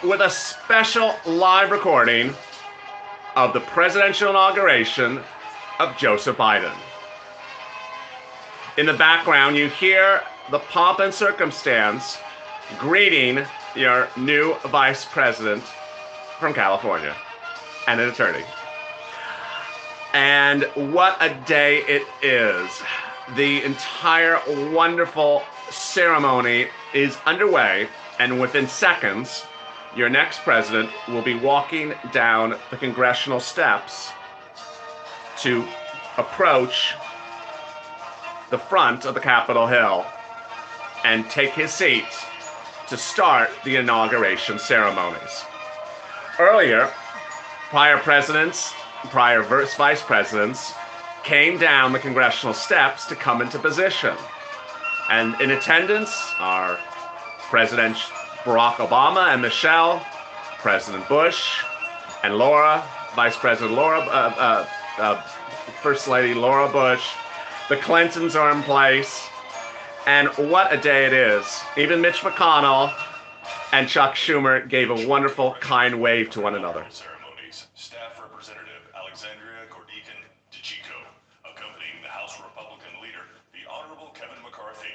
with a special live recording of the presidential inauguration of Joseph Biden. In the background, you hear the pomp and circumstance greeting your new vice president from California and an attorney. And what a day it is. The entire wonderful ceremony is underway, and within seconds, your next president will be walking down the congressional steps to approach the front of the Capitol Hill and take his seat to start the inauguration ceremonies. Earlier, prior presidents, prior vice presidents came down the congressional steps to come into position. And in attendance are President Barack Obama and Michelle, President Bush, and Laura, Vice President Laura, First Lady Laura Bush. The Clintons are in place. And what a day it is. Even Mitch McConnell and Chuck Schumer gave a wonderful, kind wave to one another. Staff Representative Alexandria Gordican DeChico, accompanying the House Republican leader, the Honorable Kevin McCarthy.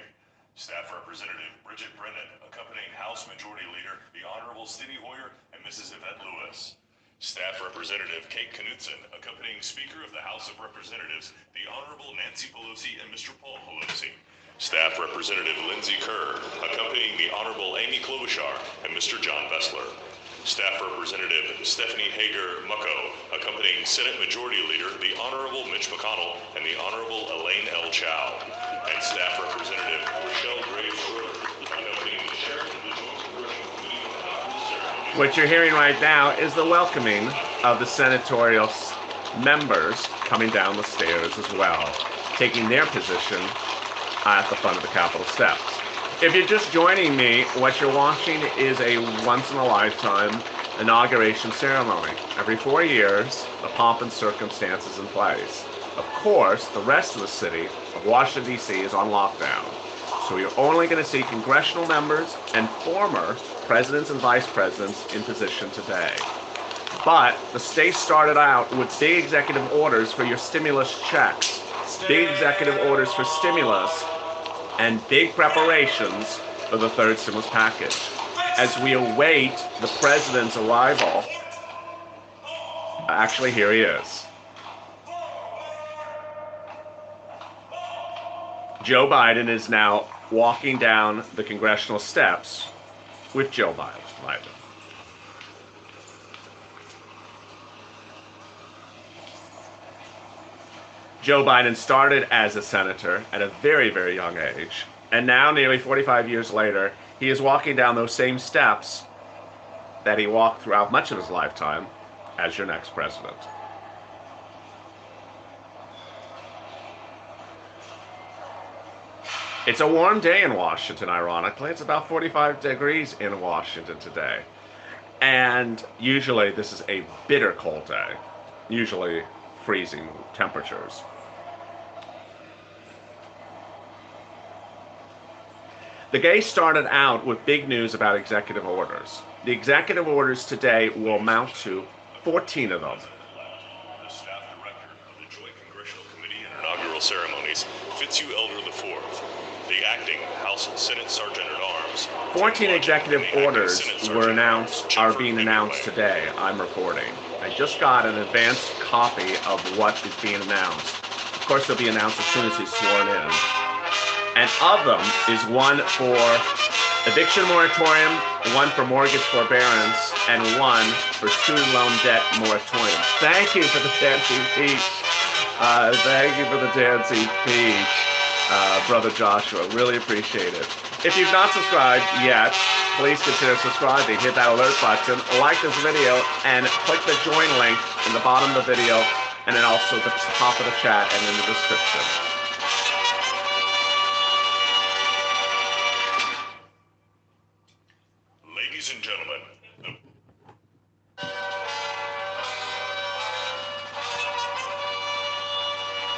Staff Representative Bridget Brennan, accompanying House Majority Leader, the Honorable Steny Hoyer and Mrs. Yvette Lewis. Staff Representative Kate Knudsen, accompanying Speaker of the House of Representatives, the Honorable Nancy Pelosi and Mr. Paul Pelosi. Staff Representative Lindsey Kerr, accompanying the Honorable Amy Klobuchar and Mr. John Vessler. Staff Representative Stephanie Hager-Mucko, accompanying Senate Majority Leader, the Honorable Mitch McConnell and the Honorable Elaine L. Chao. And Staff Representative Rochelle Graves, accompanying the Chair of the Joint Congressional Committee on House Ceremonies. What you're hearing right now is the welcoming of the senatorial members coming down the stairs as well, taking their position at the front of the Capitol steps. If you're just joining me, what you're watching is a once-in-a-lifetime inauguration ceremony. Every 4 years, the pomp and circumstance is in place. Of course, the rest of the city of Washington, D.C. is on lockdown. So you're only going to see congressional members and former presidents and vice presidents in position today. But the state started out with big executive orders for your stimulus checks, big executive orders for stimulus, and big preparations for the third stimulus package. As we await the president's arrival, actually here he is. Joe Biden is now walking down the congressional steps with Joe Biden. Joe Biden started as a senator at a very, very young age, and now, nearly 45 years later, he is walking down those same steps that he walked throughout much of his lifetime as your next president. It's a warm day in Washington, ironically. It's about 45 degrees in Washington today. And usually this is a bitter cold day, usually freezing temperatures. The day started out with big news about executive orders. The executive orders today will amount to 14 of them. The staff director of the Joint Congressional Committee and Inaugural Ceremonies, Fitzhugh Elder IV, the acting House Senate Sergeant at Arms. 14 executive orders are being announced today, I'm reporting. I just got an advanced copy of what is being announced. Of course, they'll be announced as soon as he's sworn in. And of them is one for eviction moratorium, one for mortgage forbearance, and one for student loan debt moratorium. Thank you for the dancing peach. Thank you for the dancing peach, Brother Joshua. Really appreciate it. If you've not subscribed yet, please consider subscribing. Hit that alert button, like this video, and click the join link in the bottom of the video, and then also at the top of the chat and in the description. Ladies and gentlemen,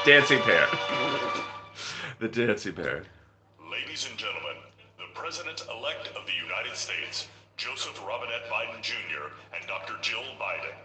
Dancing pair. The dancing pair. Ladies and gentlemen, the President-elect of the United States, Joseph Robinette Biden Jr., and Dr. Jill Biden.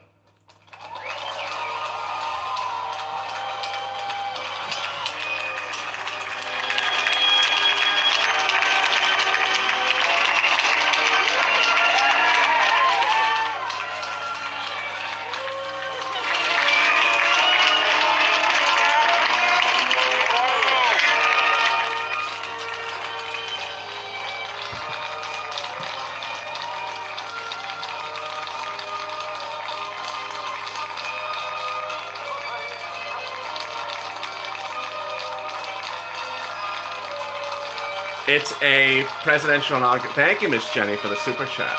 It's a presidential inauguration. Thank you, Miss Jenny, for the super chat.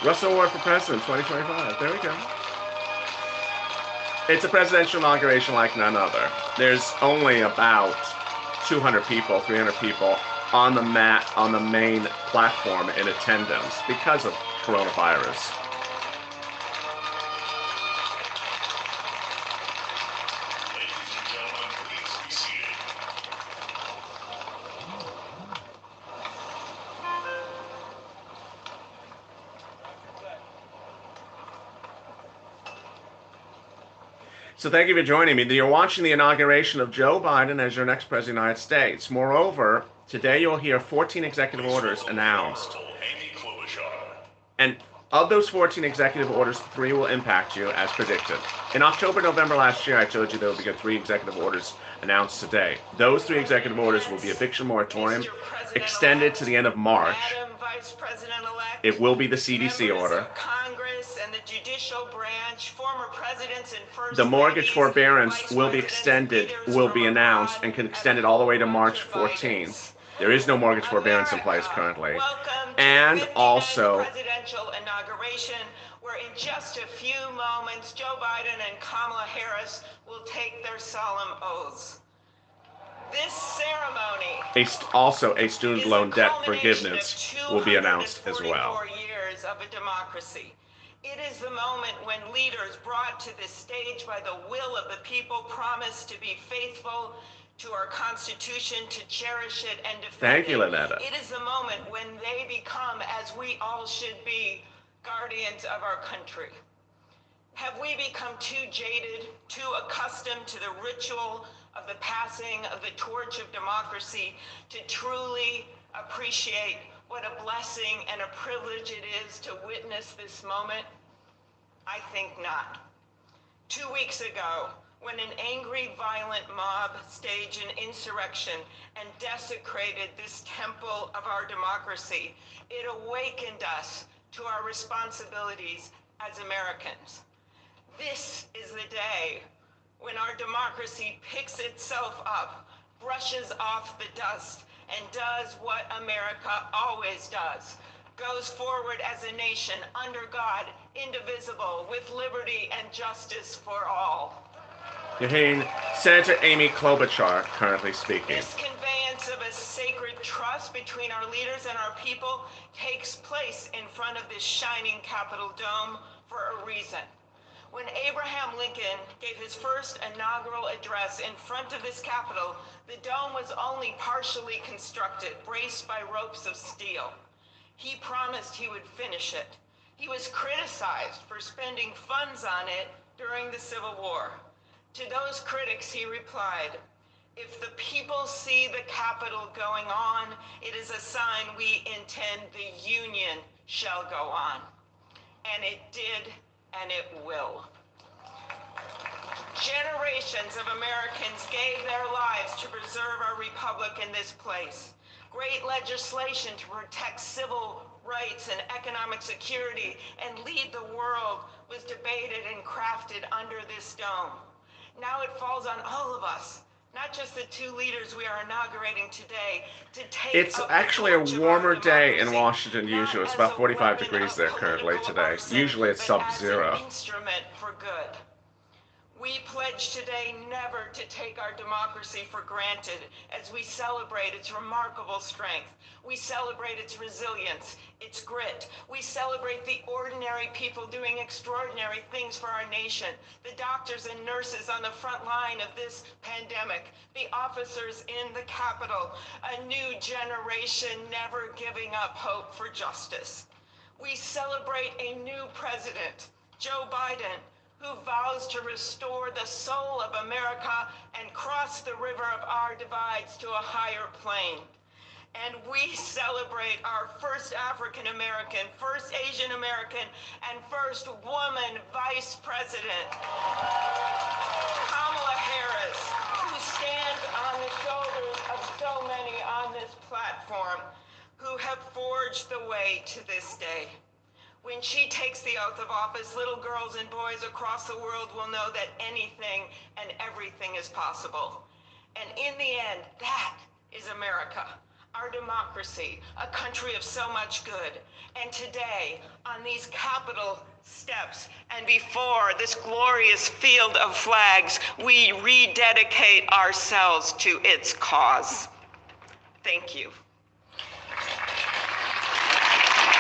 Russell Award for President 2025. There we go. It's a presidential inauguration like none other. There's only about 200 people, 300 people on the main platform in attendance because of coronavirus. So thank you for joining me. You're watching the inauguration of Joe Biden as your next president of the United States. Moreover, today you'll hear 14 executive orders announced. And of those 14 executive orders, 3 will impact you as predicted. In October, November last year, I told you there would be 3 executive orders announced today. Those 3 executive orders will be eviction moratorium extended to the end of March. It will be the CDC order. And the judicial branch, former presidents and first the mortgage forbearance will be extended, will be announced, and can extend it all the way to March 14th. There is no mortgage forbearance in place currently. And also, presidential inauguration, where in just a few moments, Joe Biden and Kamala Harris will take their solemn oaths. This ceremony, also a student loan debt forgiveness will be announced as well. 4 years of a democracy. It is the moment when leaders brought to this stage by the will of the people promise to be faithful to our Constitution, to cherish it and defend Thank you, it. Lynetta. It is the moment when they become, as we all should be, guardians of our country. Have we become too jaded, too accustomed to the ritual of the passing of the torch of democracy to truly appreciate what a blessing and a privilege it is to witness this moment? I think not. 2 weeks ago, when an angry, violent mob staged an insurrection and desecrated this temple of our democracy, it awakened us to our responsibilities as Americans. This is the day when our democracy picks itself up, brushes off the dust, and does what America always does. Goes forward as a nation under God, indivisible, with liberty and justice for all. You're hearing Senator Amy Klobuchar currently speaking. This conveyance of a sacred trust between our leaders and our people takes place in front of this shining Capitol dome for a reason. When Abraham Lincoln gave his first inaugural address in front of this Capitol, the dome was only partially constructed, braced by ropes of steel. He promised he would finish it. He was criticized for spending funds on it during the Civil War. To those critics, he replied, "If the people see the Capitol going on, it is a sign we intend the Union shall go on." And it did, and it will. Generations of Americans gave their lives to preserve our republic in this place. Great legislation to protect civil rights and economic security and lead the world was debated and crafted under this dome. Now it falls on all of us, not just the 2 leaders we are inaugurating today, to take It's actually a warmer day in Washington usually. It's about 45 degrees there currently today. Usually it's sub-zero. Instrument for good. We pledge today never to take our democracy for granted as we celebrate its remarkable strength. We celebrate its resilience, its grit. We celebrate the ordinary people doing extraordinary things for our nation, the doctors and nurses on the front line of this pandemic, the officers in the Capitol, a new generation never giving up hope for justice. We celebrate a new president, Joe Biden, who vows to restore the soul of America and cross the river of our divides to a higher plane. And we celebrate our first African American, first Asian American, and first woman vice president, Kamala Harris, who stands on the shoulders of so many on this platform who have forged the way to this day. When she takes the oath of office, little girls and boys across the world will know that anything and everything is possible. And in the end, that is America, our democracy, a country of so much good. And today, on these Capitol steps and before this glorious field of flags, we rededicate ourselves to its cause. Thank you.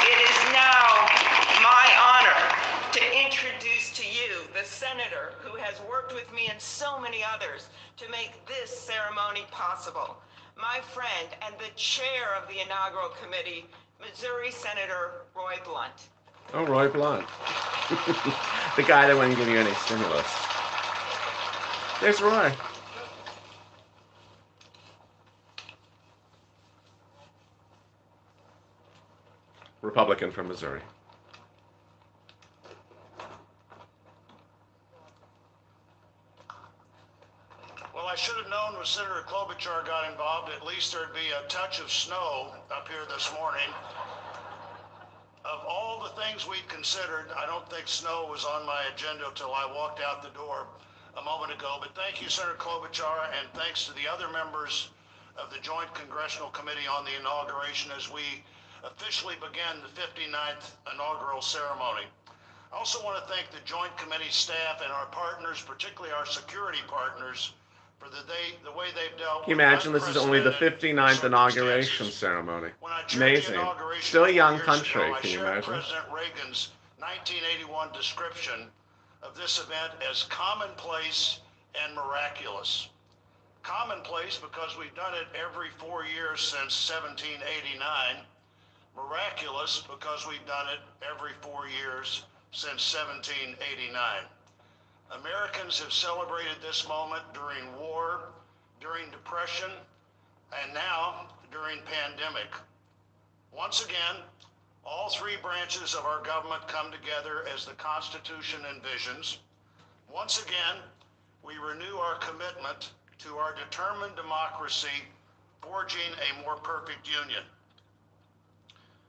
It is now my honor to introduce to you the senator who has worked with me and so many others to make this ceremony possible. My friend and the chair of the inaugural committee, Missouri Senator Roy Blunt. Oh, Roy Blunt. The guy that wouldn't give you any stimulus. There's Roy. Republican from Missouri. Well, I should have known when Senator Klobuchar got involved, at least there'd be a touch of snow up here this morning. Of all the things we'd considered, I don't think snow was on my agenda till I walked out the door a moment ago. But thank you, Senator Klobuchar, and thanks to the other members of the Joint Congressional Committee on the Inauguration as we officially began the 59th inaugural ceremony. I also want to thank the Joint Committee staff and our partners, particularly our security partners, for the way they've dealt with. Can you imagine this is only the 59th inauguration ceremony? Amazing. Still a young country, can you imagine? President Reagan's 1981 description of this event as commonplace and miraculous. Commonplace because we've done it every 4 years since 1789. Miraculous because we've done it every 4 years since 1789. Americans have celebrated this moment during war, during depression, and now during pandemic. Once again, all three branches of our government come together as the Constitution envisions. Once again, we renew our commitment to our determined democracy, forging a more perfect union.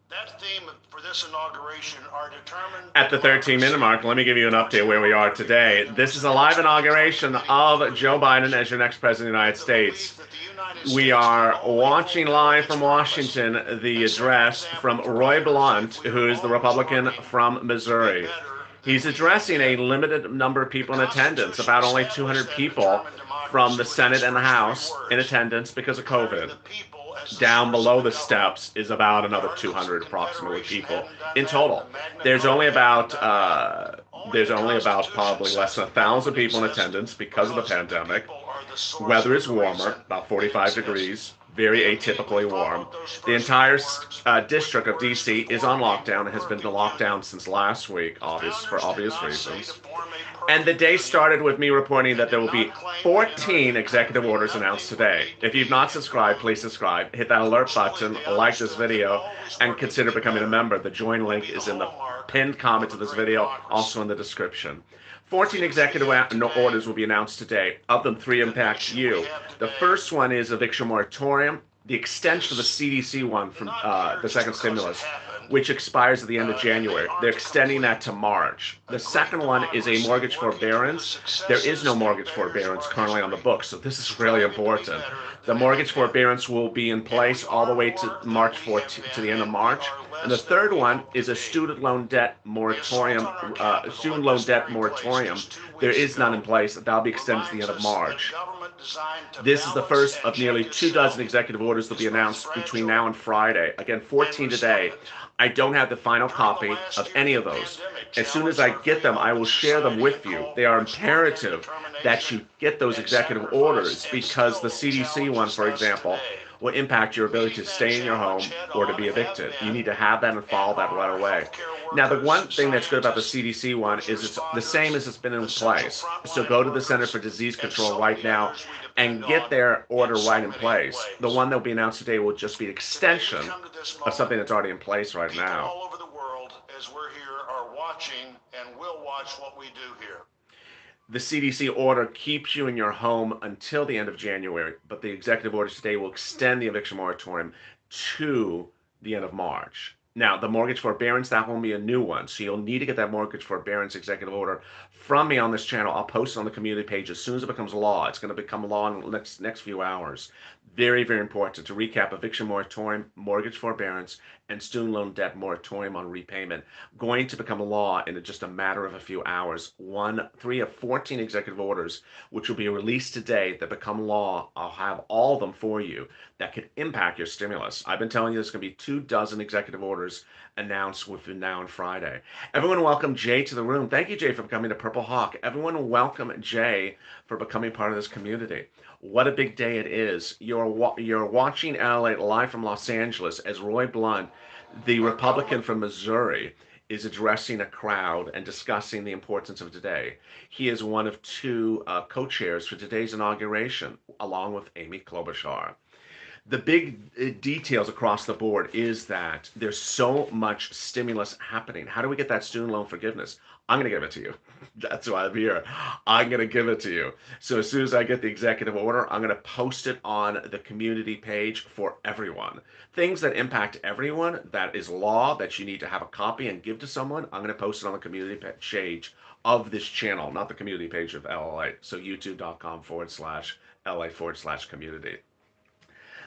That theme for this inauguration are determined... At the 13-minute mark, let me give you an update where we are today. This is a live inauguration of Joe Biden as your next president of the United States. We are watching live from Washington the address from Roy Blunt, who is the Republican from Missouri. He's addressing a limited number of people in attendance, about only 200 people from the Senate and the House in attendance because of COVID. Down below the steps is about another 200 approximately people in total. There's only about probably less than 1,000 people in attendance because of the pandemic. Weather is warmer, about 45 degrees, very atypically warm. The entire district of DC is on lockdown and has been in lockdown since last week, for obvious reasons. And the day started with me reporting that there will be 14 executive orders announced today. If you've not subscribed, please subscribe. Hit that alert button, like this video, and consider becoming a member. The join link is in the pinned comment to this video, also in the description. 14 executive orders will be announced today. Of them, 3 impact you. The first one is eviction moratorium, the extension of the CDC one from the second stimulus, which expires at the end of January. They're extending that to March. The second one is a mortgage forbearance. There is no mortgage forbearance currently on the books, so this is really important. The mortgage forbearance will be in place all the way to March 14th, to the end of March. And the third one is a student loan debt moratorium. There is none in place. That'll be extended to the end of March. This is the first of nearly 24 executive orders that will be announced between now and Friday. Again, 14 today. I don't have the final copy of any of those. As soon as I get them, I will share them with you. They are imperative that you get those executive orders because the CDC one, for example, will impact your ability to stay in your home or to be evicted. You need to have that and follow that right away. Now, the one thing that's good about the CDC one is it's the same as it's been in place. So go to the Center for Disease Control right now and get their order right in place. The one that will be announced today will just be an extension of something that's already in place right now. All over the world, as we're here, are watching and will watch what we do here. The CDC order keeps you in your home until the end of January, but the executive order today will extend the eviction moratorium to the end of March. Now, the mortgage forbearance, that will be a new one. So you'll need to get that mortgage forbearance executive order from me on this channel. I'll post it on the community page as soon as it becomes law. It's going to become law in the next few hours. Very, very important to recap: eviction moratorium, mortgage forbearance, and student loan debt moratorium on repayment. Going to become law in just a matter of a few hours. 3 of 14 executive orders, which will be released today, that become law. I'll have all of them for you that could impact your stimulus. I've been telling you there's going to be 24 executive orders announced within now and Friday. Everyone welcome Jay to the room. Thank you, Jay, for becoming a Purple Hawk. Everyone welcome Jay for becoming part of this community. What a big day it is. You're watching Lalate live from Los Angeles as Roy Blunt, the Republican from Missouri, is addressing a crowd and discussing the importance of today. He is one of 2 co-chairs for today's inauguration, along with Amy Klobuchar. The big details across the board is that there's so much stimulus happening. How do we get that student loan forgiveness? I'm going to give it to you. That's why I'm here. I'm going to give it to you. So as soon as I get the executive order, I'm going to post it on the community page for everyone. Things that impact everyone, that is law, that you need to have a copy and give to someone, I'm going to post it on the community page of this channel, not the community page of LA. So youtube.com/LA/community.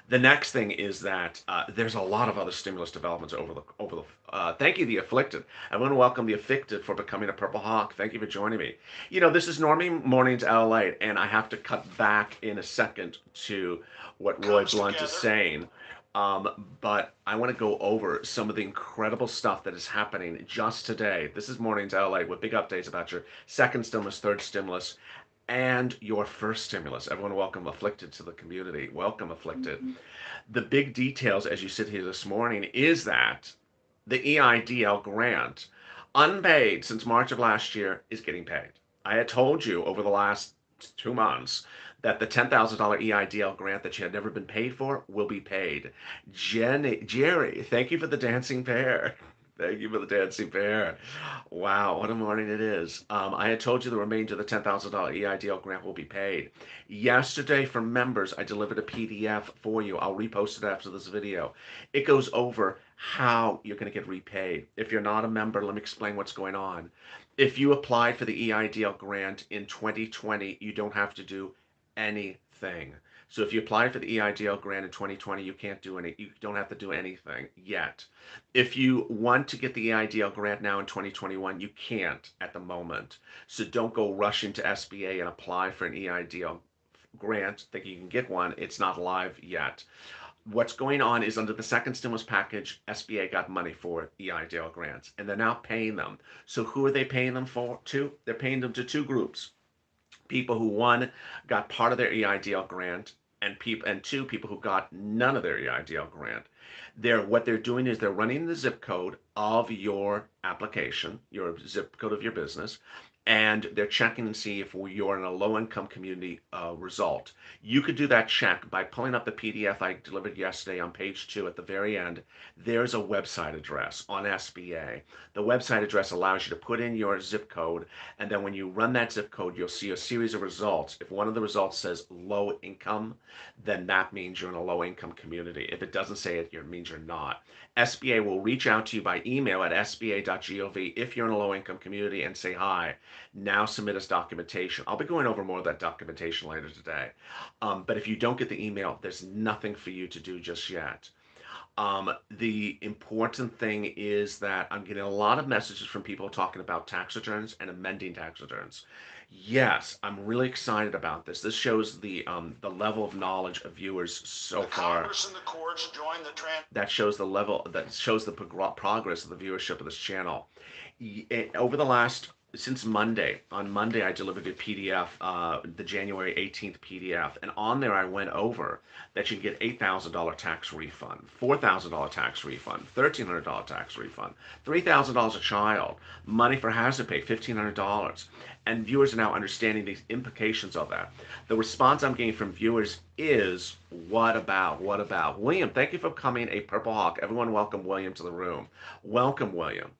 The next thing is that there's a lot of other stimulus developments thank you, The Afflicted. I want to welcome The Afflicted for becoming a Purple Hawk. Thank you for joining me. You know, this is Normie Mornings LA, and I have to cut back in a second to what Roy Blunt is saying. But I want to go over some of the incredible stuff that is happening just today. This is Mornings LA with big updates about your second stimulus, third stimulus, and your first stimulus. Everyone welcome Afflicted to the community. Welcome, Afflicted. The big details as you sit here this morning is that the EIDL grant, unpaid since March of last year, is getting paid. I had told you over the last 2 months that the $10,000 EIDL grant that you had never been paid for will be paid. Jerry, thank you for the dancing bear. Thank you for the dancing bear. Wow, what a morning it is. I had told you the remainder of the $10,000 EIDL grant will be paid. Yesterday, for members, I delivered a PDF for you. I'll repost it after this video. It goes over how you're going to get repaid. If you're not a member, let me explain what's going on. If you applied for the EIDL grant in 2020, you don't have to do anything. So if you apply for the EIDL grant in 2020, you don't have to do anything yet. If you want to get the EIDL grant now in 2021, you can't at the moment. So don't go rushing to SBA and apply for an EIDL grant, thinking you can get one. It's not live yet. What's going on is under the second stimulus package, SBA got money for EIDL grants, and they're now paying them. So who are they paying them to? They're paying them to 2 groups. People who, 1, got part of their EIDL grant, and 2, people who got none of their EIDL grant. What they're doing is they're running the zip code of your application, your zip code of your business, and they're checking and see if you're in a low-income community result. You could do that check by pulling up the PDF I delivered yesterday on page 2 at the very end. There's a website address on SBA. The website address allows you to put in your zip code, and then when you run that zip code, you'll see a series of results. If one of the results says low income, then that means you're in a low-income community. If it doesn't say it, it means you're not. SBA will reach out to you by email at sba.gov if you're in a low-income community and say, hi, now submit us documentation. I'll be going over more of that documentation later today. But if you don't get the email, there's nothing for you to do just yet. The important thing is that I'm getting a lot of messages from people talking about tax returns and amending tax returns. Yes, I'm really excited about this. This shows the level of knowledge of viewers so far. Congress and the courts join the that shows the level, that shows the progress of the viewership of this channel. Over the last since Monday. On Monday, I delivered a PDF, the January 18th PDF, and on there I went over that you can get $8,000 tax refund, $4,000 tax refund, $1,300 tax refund, $3,000 a child, money for hazard pay, $1,500. And viewers are now understanding the implications of that. The response I'm getting from viewers is, what about? What about? William, thank you for coming, a Purple Hawk. Everyone welcome William to the room. Welcome, William.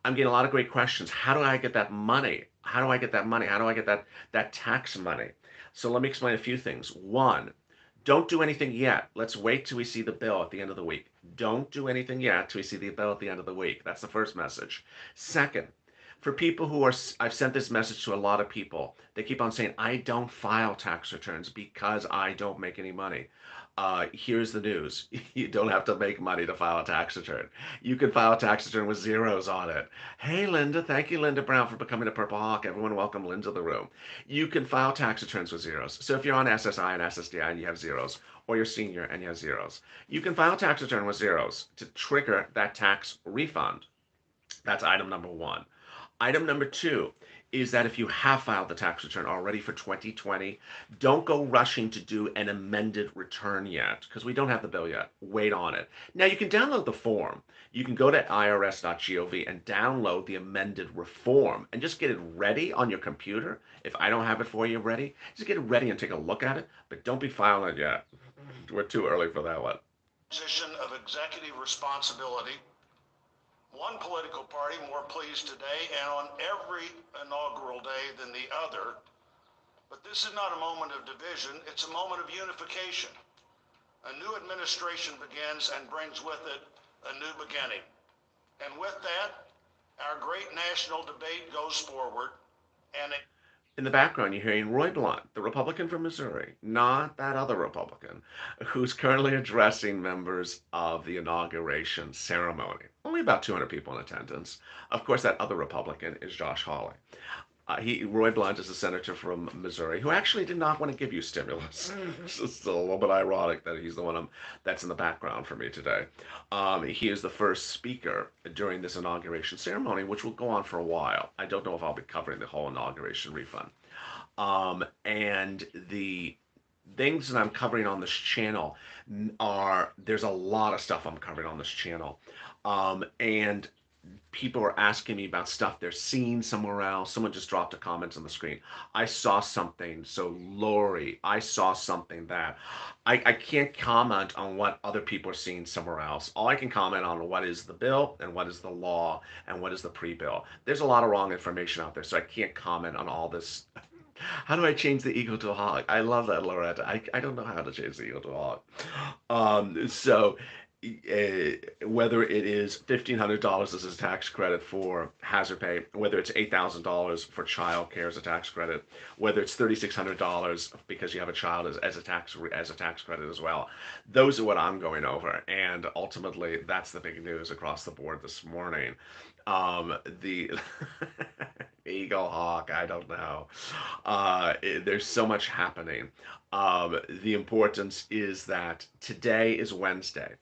I'm getting a lot of great questions. How do I get that money? How do I get that money? How do I get that tax money? So let me explain a few things. One, don't do anything yet. Let's wait till we see the bill at the end of the week. Don't do anything yet till we see the bill at the end of the week. That's the first message. Second, for people who are, I've sent this message to a lot of people. They keep on saying, I don't file tax returns because I don't make any money. Here's the news. You don't have to make money to file a tax return. You can file a tax return with zeros on it. Hey, Linda. Thank you, Linda Brown, for becoming a Purple Hawk. Everyone welcome Linda to the room. You can file tax returns with zeros. So if you're on SSI and SSDI and you have zeros, or you're senior and you have zeros, you can file a tax return with zeros to trigger that tax refund. That's item number one. Item number two is that if you have filed the tax return already for 2020, don't go rushing to do an amended return yet, because we don't have the bill yet. Wait on it. Now, you can download the form. You can go to irs.gov and download the amended reform and just get it ready on your computer. If I don't have it for you ready, just get it ready and take a look at it, but don't be filing it yet. We're too early for that one. Position of executive responsibility. One political party more pleased today and on every inaugural day than the other. But this is not a moment of division, it's a moment of unification. A new administration begins and brings with it a new beginning. And with that, our great national debate goes forward. And in the background, you're hearing Roy Blunt, the Republican from Missouri, not that other Republican, who's currently addressing members of the inauguration ceremony. Only about 200 people in attendance. Of course, that other Republican is Josh Hawley. Roy Blunt is a senator from Missouri who actually did not want to give you stimulus. It's still a little bit ironic that he's the one that's in the background for me today. He is the first speaker during this inauguration ceremony, which will go on for a while. I don't know if I'll be covering the whole inauguration refund. And the things that I'm covering on this channel there's a lot of stuff I'm covering on this channel. And people are asking me about stuff they're seeing somewhere else. Someone just dropped a comment on the screen. I saw something. So Lori, I saw something that I can't comment on what other people are seeing somewhere else. All I can comment on what is the bill and what is the law and what is the pre-bill. There's a lot of wrong information out there, so I can't comment on all this. How do I change the ego to a hog? I love that, Loretta. I don't know how to change the ego to a hog. Whether it is $1,500 as a tax credit for hazard pay, whether it's $8,000 for child care as a tax credit, whether it's $3,600 because you have a child as a tax credit as well. Those are what I'm going over, and ultimately that's the big news across the board this morning. The Eagle Hawk, I don't know. There's so much happening. The importance is that today is Wednesday.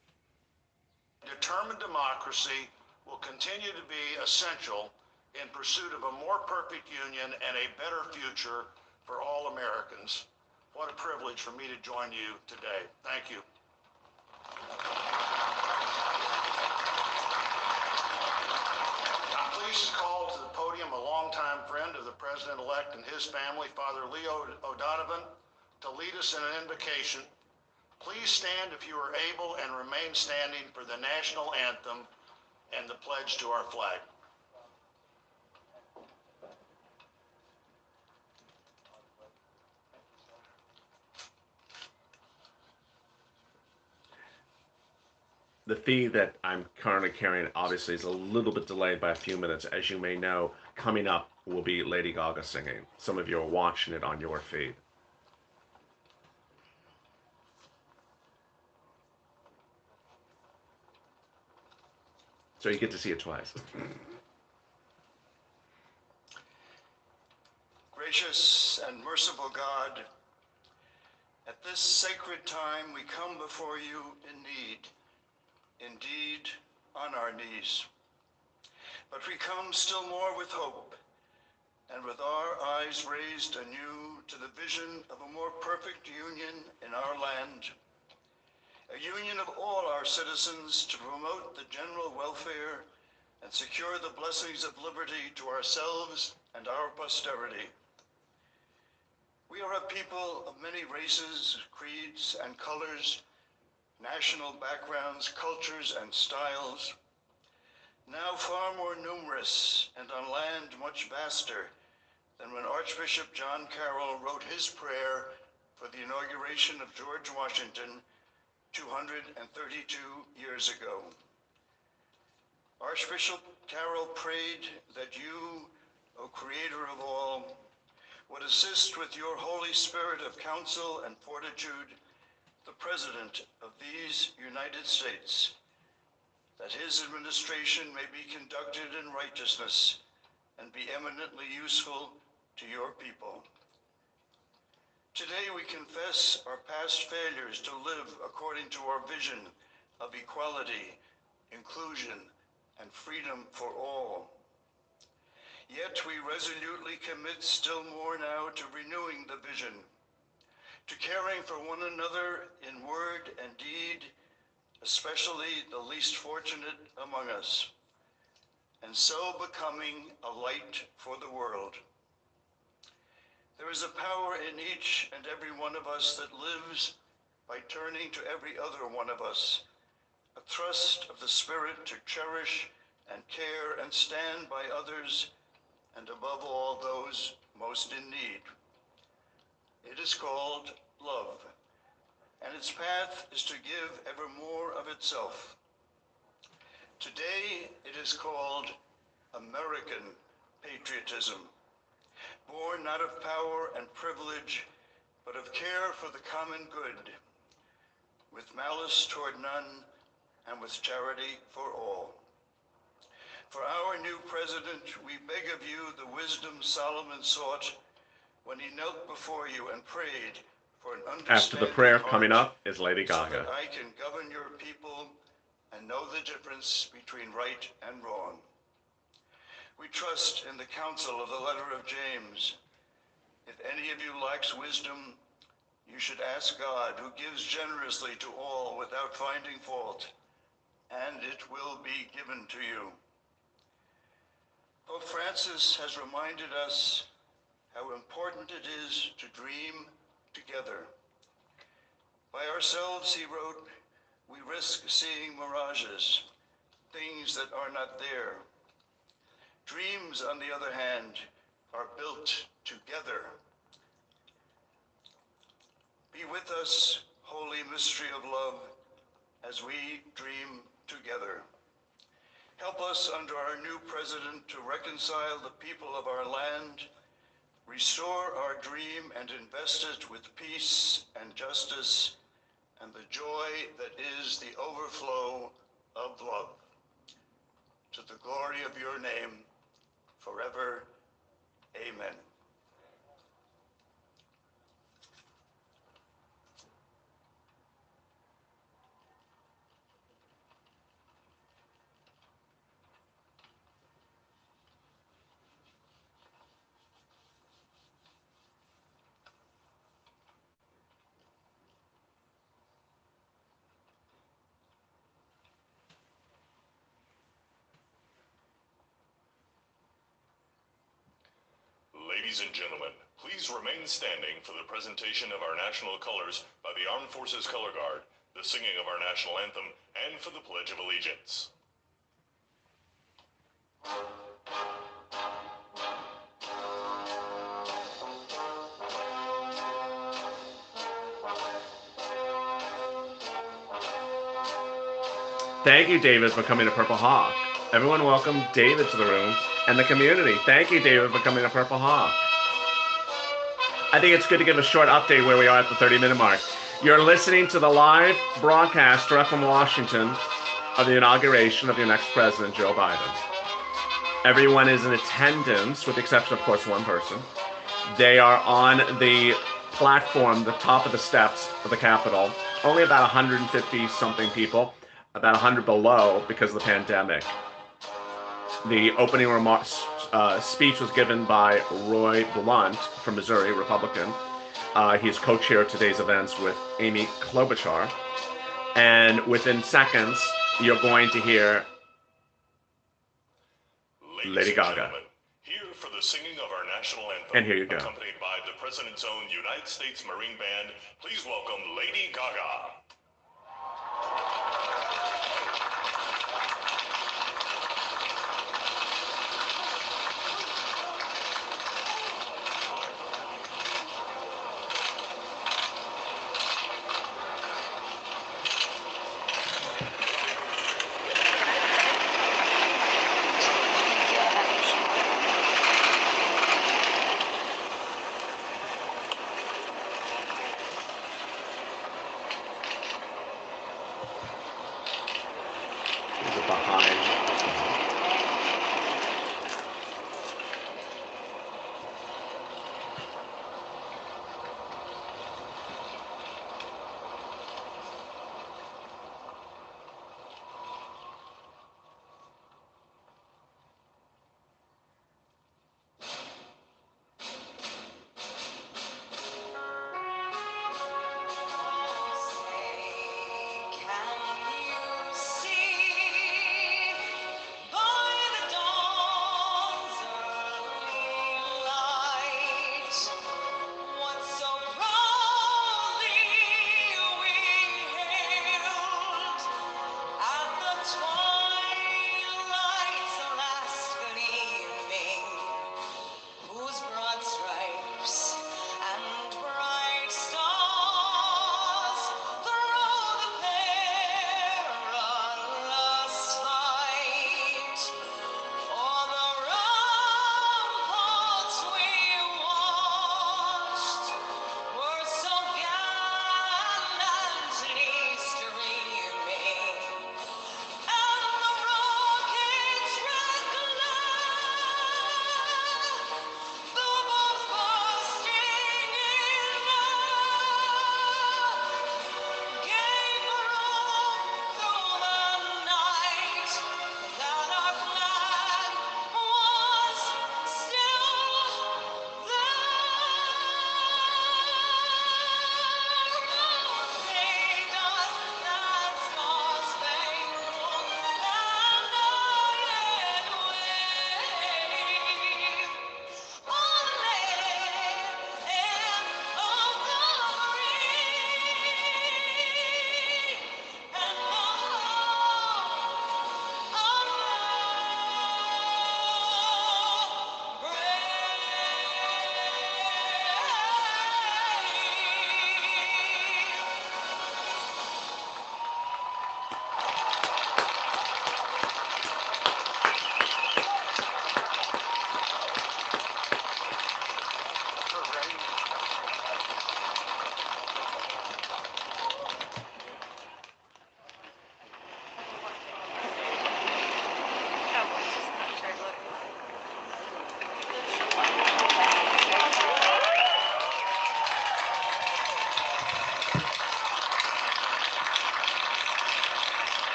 Determined democracy will continue to be essential in pursuit of a more perfect union and a better future for all Americans. What a privilege for me to join you today. Thank you. I'm pleased to call to the podium a longtime friend of the President-elect and his family, Father Leo O'Donovan, to lead us in an invocation. Please stand if you are able and remain standing for the national anthem and the pledge to our flag. The feed that I'm currently carrying obviously is a little bit delayed by a few minutes. As you may know, coming up will be Lady Gaga singing. Some of you are watching it on your feed. So you get to see it twice. Gracious and merciful God, at this sacred time we come before you in need, indeed on our knees. But we come still more with hope and with our eyes raised anew to the vision of a more perfect union in our land, a union of all our citizens to promote the general welfare and secure the blessings of liberty to ourselves and our posterity. We are a people of many races, creeds, and colors, national backgrounds, cultures, and styles, now far more numerous and on land much vaster than when Archbishop John Carroll wrote his prayer for the inauguration of George Washington 232 years ago. Archbishop Carroll prayed that you, O Creator of all, would assist with your Holy Spirit of counsel and fortitude the President of these United States, that his administration may be conducted in righteousness and be eminently useful to your people. Today we confess our past failures to live according to our vision of equality, inclusion, and freedom for all. Yet we resolutely commit still more now to renewing the vision, to caring for one another in word and deed, especially the least fortunate among us, and so becoming a light for the world. There is a power in each and every one of us that lives by turning to every other one of us, a thrust of the Spirit to cherish and care and stand by others, and above all those most in need. It is called love, and its path is to give ever more of itself. Today it is called American patriotism, born not of power and privilege, but of care for the common good, with malice toward none and with charity for all. For our new president, we beg of you the wisdom Solomon sought when he knelt before you and prayed for an understanding After the prayer heart, coming up is Lady Gaga. so that I can govern your people and know the difference between right and wrong. We trust in the counsel of the letter of James. If any of you lacks wisdom, you should ask God, who gives generously to all without finding fault, and it will be given to you. Pope Francis has reminded us how important it is to dream together. By ourselves, he wrote, we risk seeing mirages, things that are not there. Dreams, on the other hand, are built together. Be with us, holy mystery of love, as we dream together. Help us under our new president to reconcile the people of our land, restore our dream and invest it with peace and justice and the joy that is the overflow of love. To the glory of your name, forever, amen. Ladies and gentlemen, please remain standing for the presentation of our national colors by the Armed Forces Color Guard, the singing of our national anthem, and for the Pledge of Allegiance. Thank you, David, for coming to Purple Hawk. Everyone welcome David to the room and the community. Thank you, David, for coming to Purple Hawk. I think it's good to give a short update where we are at the 30-minute mark. You're listening to the live broadcast direct from Washington of the inauguration of your next president, Joe Biden. Everyone is in attendance, with the exception, of course, one person. They are on the platform, the top of the steps of the Capitol. Only about 150-something people, about 100 below because of the pandemic. The opening remarks, speech was given by Roy Blunt from Missouri, Republican. He's co-chair of today's events with Amy Klobuchar. And within seconds, you're going to hear Lady Gaga. Here for the singing of our national anthem. And here you go. Accompanied by the President's own United States Marine Band, please welcome Lady Gaga.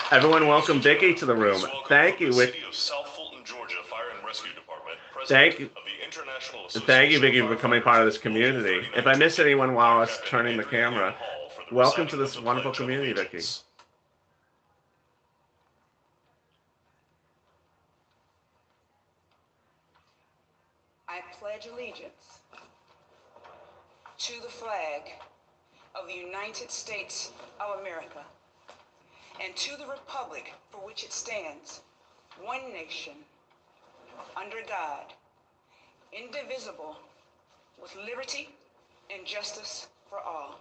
Everyone, welcome Vicky to the room. Thank you. City of South Fulton, Georgia Fire and Rescue Department. Thank you. Of the International Thank you, Vicky, for becoming part of this community. If I miss anyone while I was turning the camera, welcome to this wonderful community, Vicky. I pledge allegiance to the flag of the United States of America and to the republic for which it stands, one nation, under God, indivisible, with liberty and justice for all.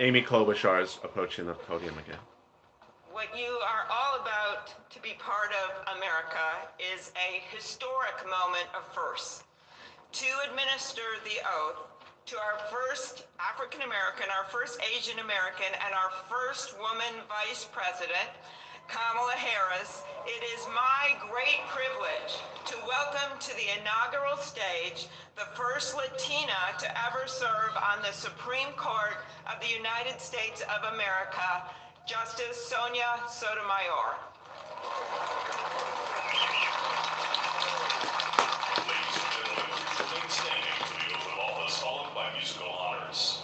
Amy Klobuchar is approaching the podium again. What you are all about to be part of America is a historic moment of firsts. To administer the oath to our first African American, our first Asian American, and our first woman vice president, Kamala Harris, it is my great privilege to welcome to the inaugural stage the first Latina to ever serve on the Supreme Court of the United States of America, Justice Sonia Sotomayor. Ladies and gentlemen, please remain standing for the oath of office, followed by musical honors.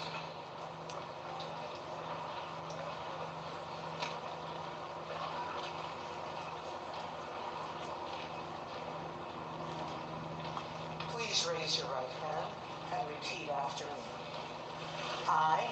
Please raise your right hand and repeat after me. I,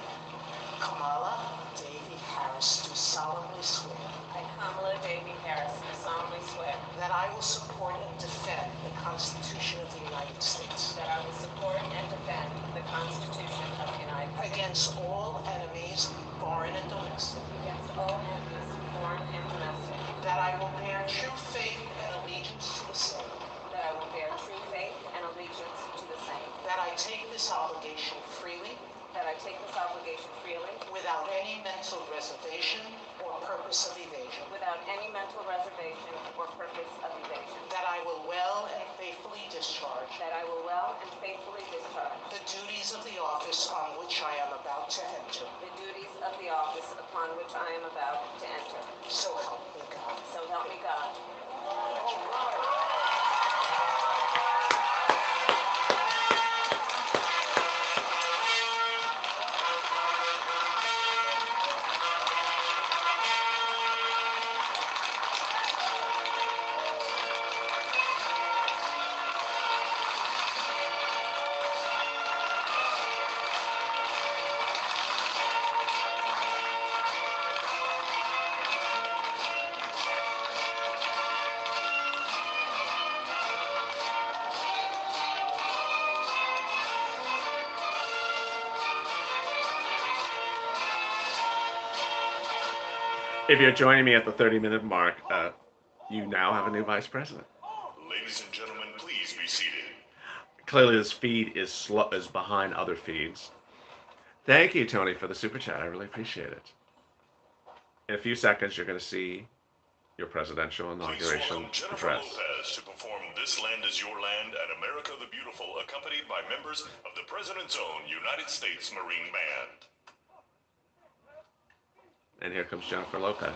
Kamala Davy Harris, do solemnly swear I, Kamala Davy Harris, do solemnly swear that I will support and defend the Constitution of the United States that I will support and defend the Constitution of the United States against all enemies, foreign and domestic, against all enemies, foreign and domestic, that I will bear true faith and allegiance to the same, that I will bear true faith and allegiance to the same, that I take this obligation freely that I take this obligation freely without any mental reservation or purpose of evasion, without any mental reservation or purpose of evasion, that I will well and faithfully discharge that I will well and faithfully discharge the duties of the office on which I am about to enter. the duties of the office upon which I am about to enter. So help me God. So help me God. If you're joining me at the 30-minute mark, you now have a new vice president. Ladies and gentlemen, please be seated. Clearly, this feed is behind other feeds. Thank you, Tony, for the super chat. I really appreciate it. In a few seconds, you're going to see your presidential Please inauguration welcome Jennifer address. Lopez to perform This Land Is Your Land and America the Beautiful, accompanied by members of the President's own United States Marine Band. And here comes Jennifer Lopez.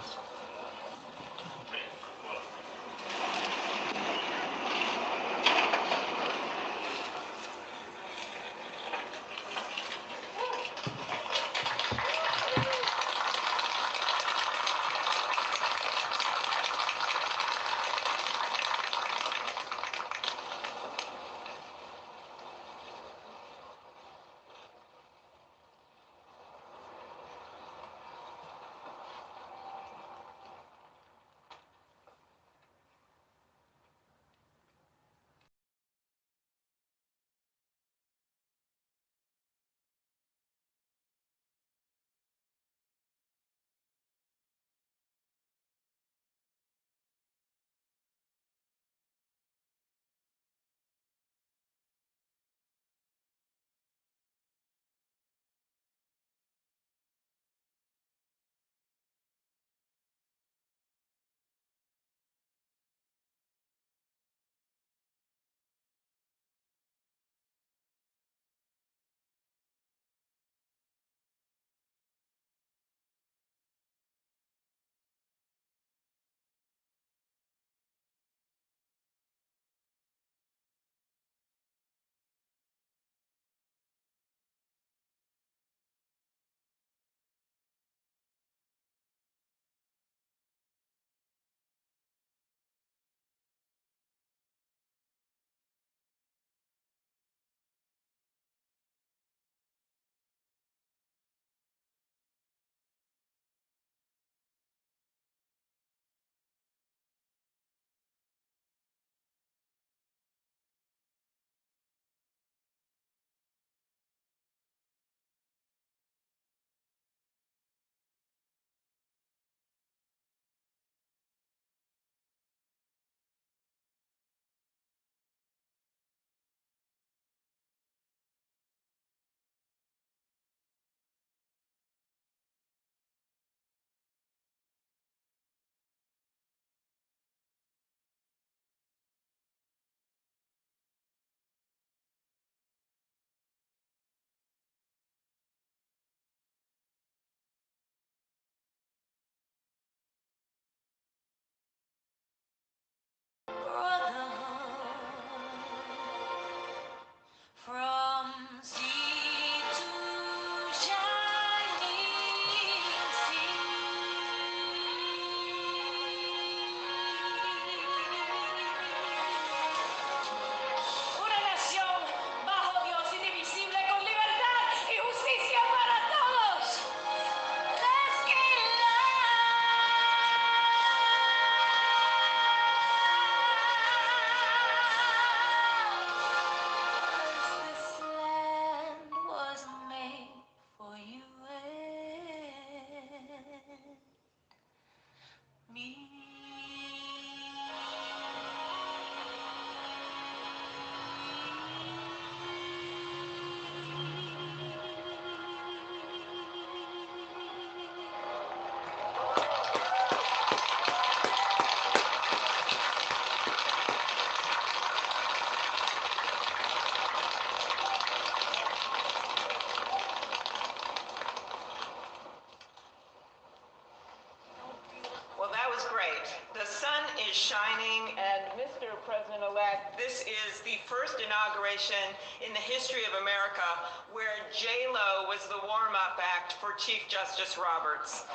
great. The sun is shining, and Mr. President-elect, this is the first inauguration in the history of America where J-Lo was the warm-up act for Chief Justice Roberts.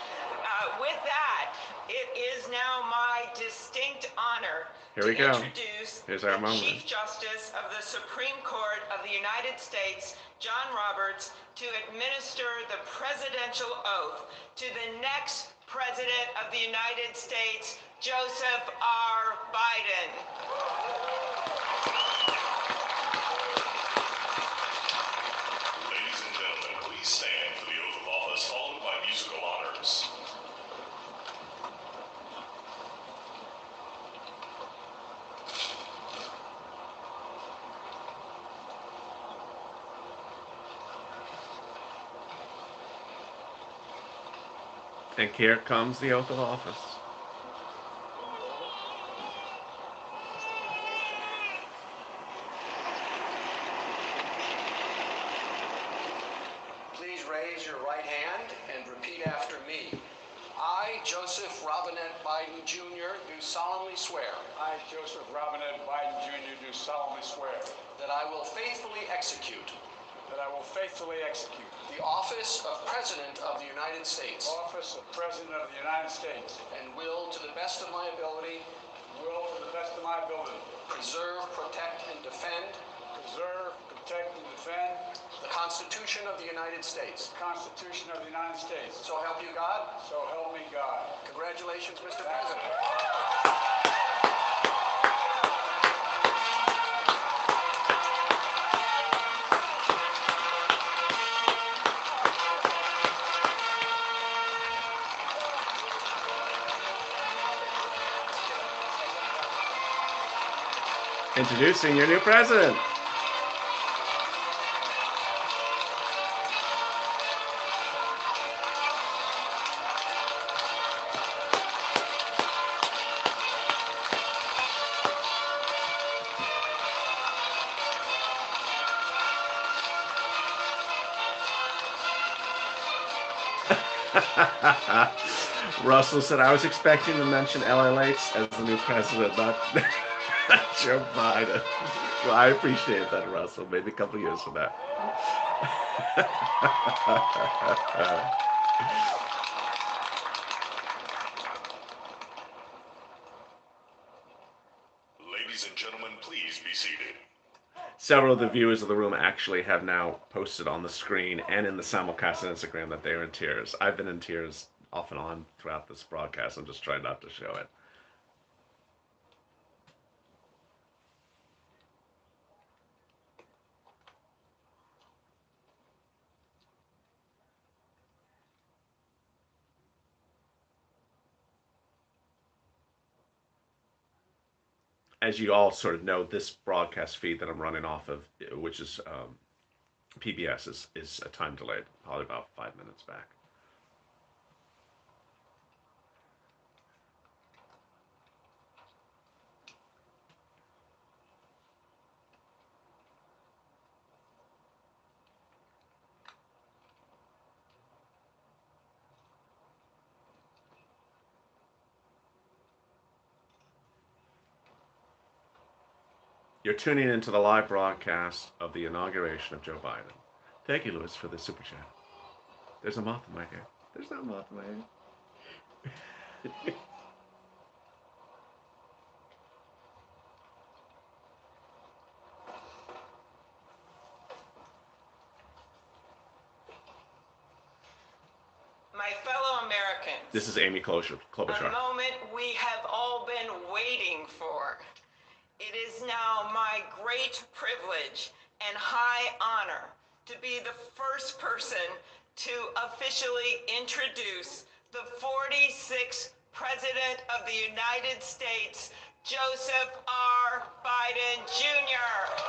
With that, it is now my distinct honor to introduce the Chief Justice of the Supreme Court of the United States, John Roberts, to administer the presidential oath to the next President of the United States, Joseph R. Biden. Ladies and gentlemen, please stand for the oath of office, followed by musical honors. And here comes the oath of office. Please raise your right hand and repeat after me. I, Joseph Robinette Biden Jr., do solemnly swear. I, Joseph Robinette Biden Jr., do solemnly swear. That I will faithfully execute. That I will faithfully execute. The office of President of the United States. Office of President of the United States. And will, to the best of my ability. Will, to the best of my ability. Preserve, protect, and defend. Preserve, protect, and defend. The Constitution of the United States. The Constitution of the United States. So help you God. So help me God. Congratulations, Mr. President. Introducing your new president. Russell said, I was expecting to mention Lalate as the new president, not Joe Biden. Well, I appreciate that, Russell. Maybe a couple years from now. Ladies and gentlemen, please be seated. Several of the viewers of the room actually have now posted on the screen and in the simulcast on Instagram that they're in tears. I've been in tears off and on throughout this broadcast. I'm just trying not to show it. As you all sort of know, this broadcast feed that I'm running off of, which is PBS, is a time delayed, probably about 5 minutes back. You're tuning into the live broadcast of the inauguration of Joe Biden. Thank you, Louis, for the super chat. There's a moth in my hair. There's no moth in my hair. My fellow Americans, This is Amy Klobuchar. a moment we have all been waiting for. It is now my great privilege and high honor to be the first person to officially introduce the 46th President of the United States, Joseph R. Biden Jr.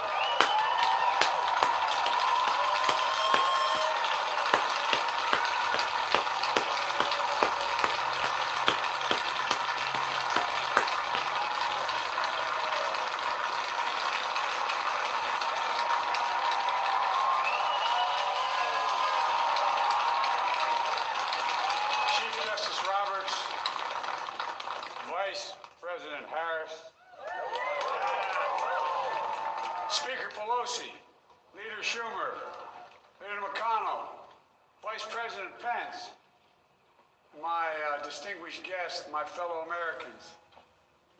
Vice President Harris, Speaker Pelosi, Leader Schumer, Leader McConnell, Vice President Pence, my distinguished guests, my fellow Americans.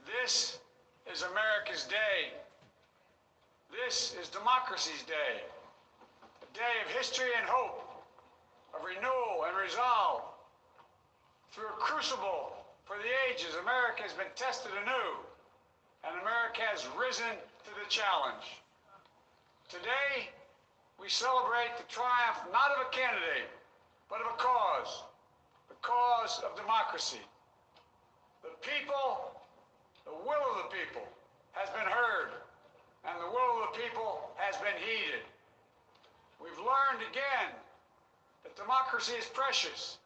This is America's day. This is democracy's day. A day of history and hope, of renewal and resolve. Through a crucible for the ages, America has been tested anew, and America has risen to the challenge. Today, we celebrate the triumph not of a candidate, but of a cause, the cause of democracy. The people, the will of the people has been heard, and the will of the people has been heeded. We've learned again that democracy is precious.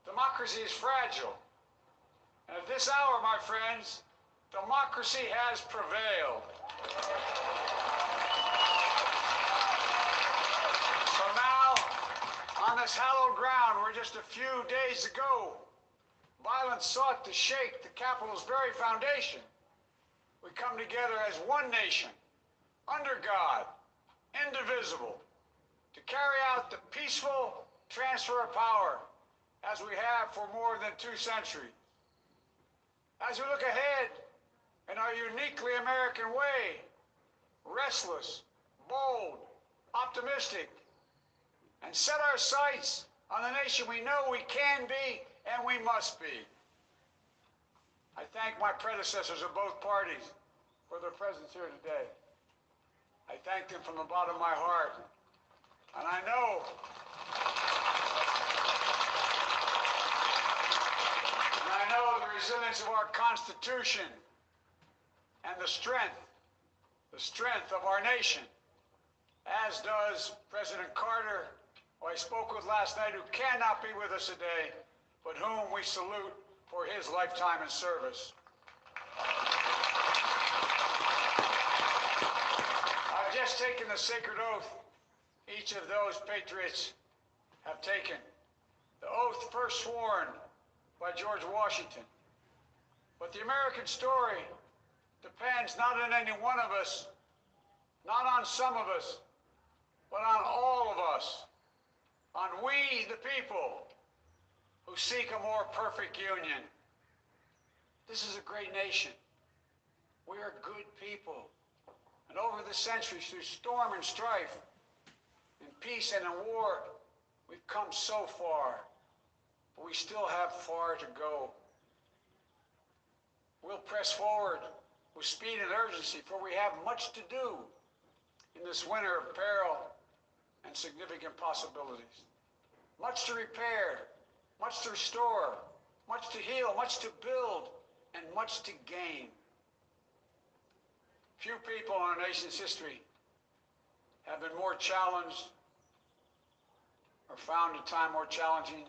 Democracy is fragile. And at this hour, my friends, democracy has prevailed. So now, on this hallowed ground where just a few days ago, violence sought to shake the Capitol's very foundation, we come together as one nation, under God, indivisible, to carry out the peaceful transfer of power as we have for more than 2 centuries. As we look ahead in our uniquely American way, restless, bold, optimistic, and set our sights on the nation we know we can be and we must be. I thank my predecessors of both parties for their presence here today. I thank them from the bottom of my heart. And I know the resilience of our Constitution and the strength of our nation, as does President Carter, who I spoke with last night, who cannot be with us today, but whom we salute for his lifetime in service. I've just taken the sacred oath each of those patriots have taken. The oath first sworn by George Washington. But the American story depends not on any one of us, not on some of us, but on all of us, on we, the people, who seek a more perfect union. This is a great nation. We are good people. And over the centuries, through storm and strife, in peace and in war, we've come so far. But we still have far to go. We'll press forward with speed and urgency, for we have much to do in this winter of peril and significant possibilities. Much to repair, much to restore, much to heal, much to build, and much to gain. Few people in our nation's history have been more challenged or found a time more challenging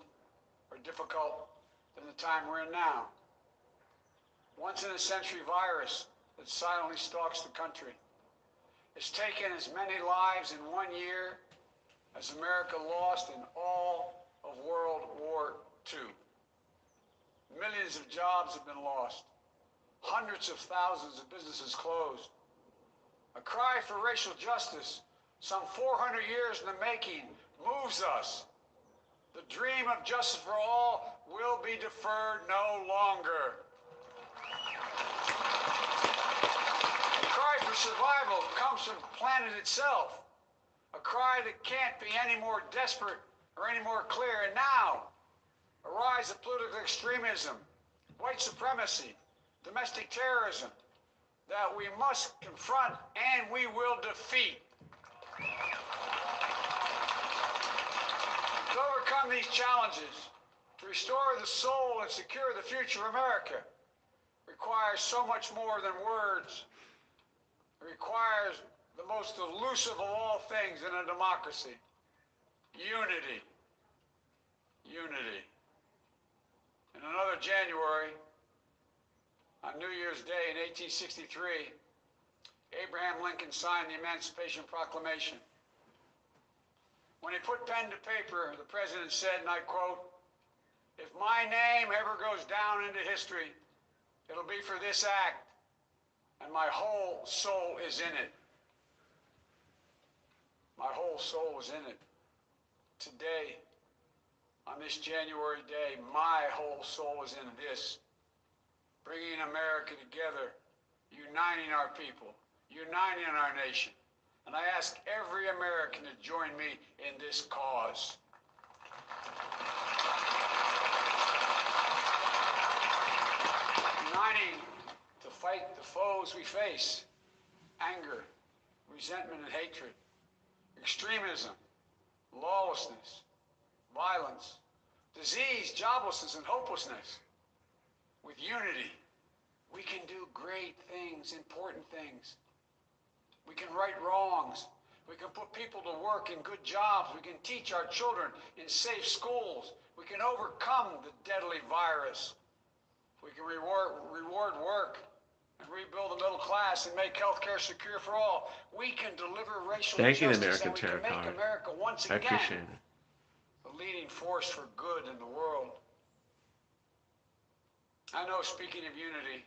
or difficult than the time we're in now. Once-in-a-century virus that silently stalks the country. It's taken as many lives in 1 year as America lost in all of World War II. Millions of jobs have been lost. Hundreds of thousands of businesses closed. A cry for racial justice, some 400 years in the making, moves us. The dream of justice for all will be deferred no longer. The cry for survival comes from the planet itself. A cry that can't be any more desperate or any more clear. And now, a rise of political extremism, white supremacy, domestic terrorism, that we must confront and we will defeat. To overcome these challenges, to restore the soul and secure the future of America, requires so much more than words. It requires the most elusive of all things in a democracy: unity. Unity. In another January, on New Year's Day in 1863, Abraham Lincoln signed the Emancipation Proclamation. When he put pen to paper, the president said, and I quote, "If my name ever goes down into history, It'll be for this act, and my whole soul is in it. My whole soul is in it. Today, on this January day, my whole soul is in this. Bringing America together, uniting our people, uniting our nation. And I ask every American to join me in this cause. Uniting to fight the foes we face: anger, resentment and hatred, extremism, lawlessness, violence, disease, joblessness, and hopelessness. With unity, we can do great things, important things. We can right wrongs. We can put people to work in good jobs. We can teach our children in safe schools. We can overcome the deadly virus. We can reward work and rebuild the middle class and make health care secure for all. We can deliver racial justice, and we can make America once again the leading force for good in the world. I know speaking of unity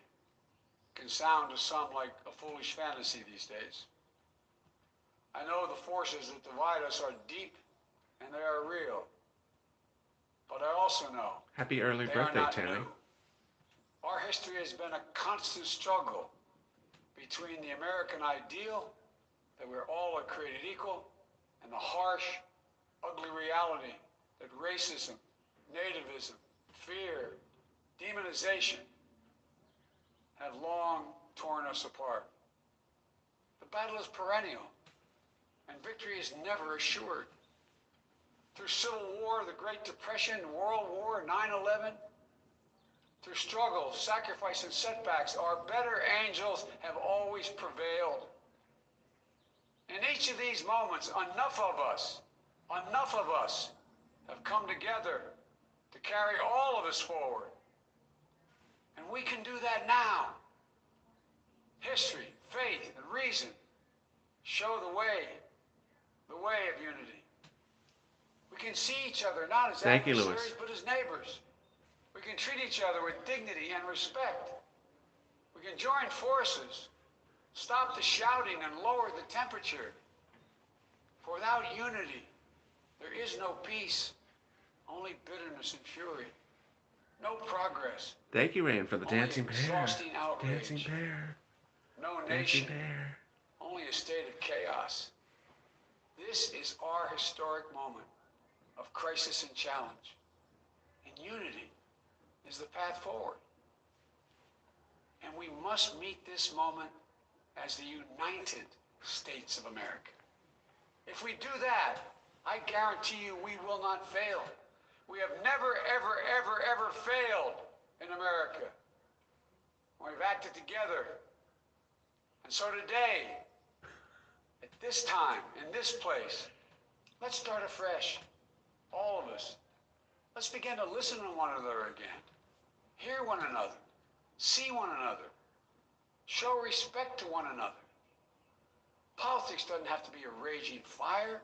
can sound to some like a foolish fantasy these days. I know the forces that divide us are deep and they are real. But I also know happy early birthday, Terry. Our history has been a constant struggle between the American ideal that we're all created equal and the harsh, ugly reality that racism, nativism, fear, demonization have long torn us apart. The battle is perennial, and victory is never assured. Through Civil War, the Great Depression, World War, 9/11, through struggle, sacrifice, and setbacks, our better angels have always prevailed. In each of these moments, enough of us have come together to carry all of us forward. And we can do that now. History, faith, and reason show the way of unity. We can see each other not as adversaries, but as neighbors. We can treat each other with dignity and respect. We can join forces, stop the shouting, and lower the temperature. For without unity, there is no peace, only bitterness and fury. No progress. Thank you, Rand, for the dancing bear. Exhausting outrage. Dancing bear. No Dancing nation. bear. Only a state of chaos. This is our historic moment of crisis and challenge. And unity is the path forward. And we must meet this moment as the United States of America. If we do that, I guarantee you we will not fail. We have never, ever, ever, ever failed in America. We've acted together. And so today, at this time, in this place, let's start afresh. All of us. Let's begin to listen to one another again. Hear one another. See one another. Show respect to one another. Politics doesn't have to be a raging fire,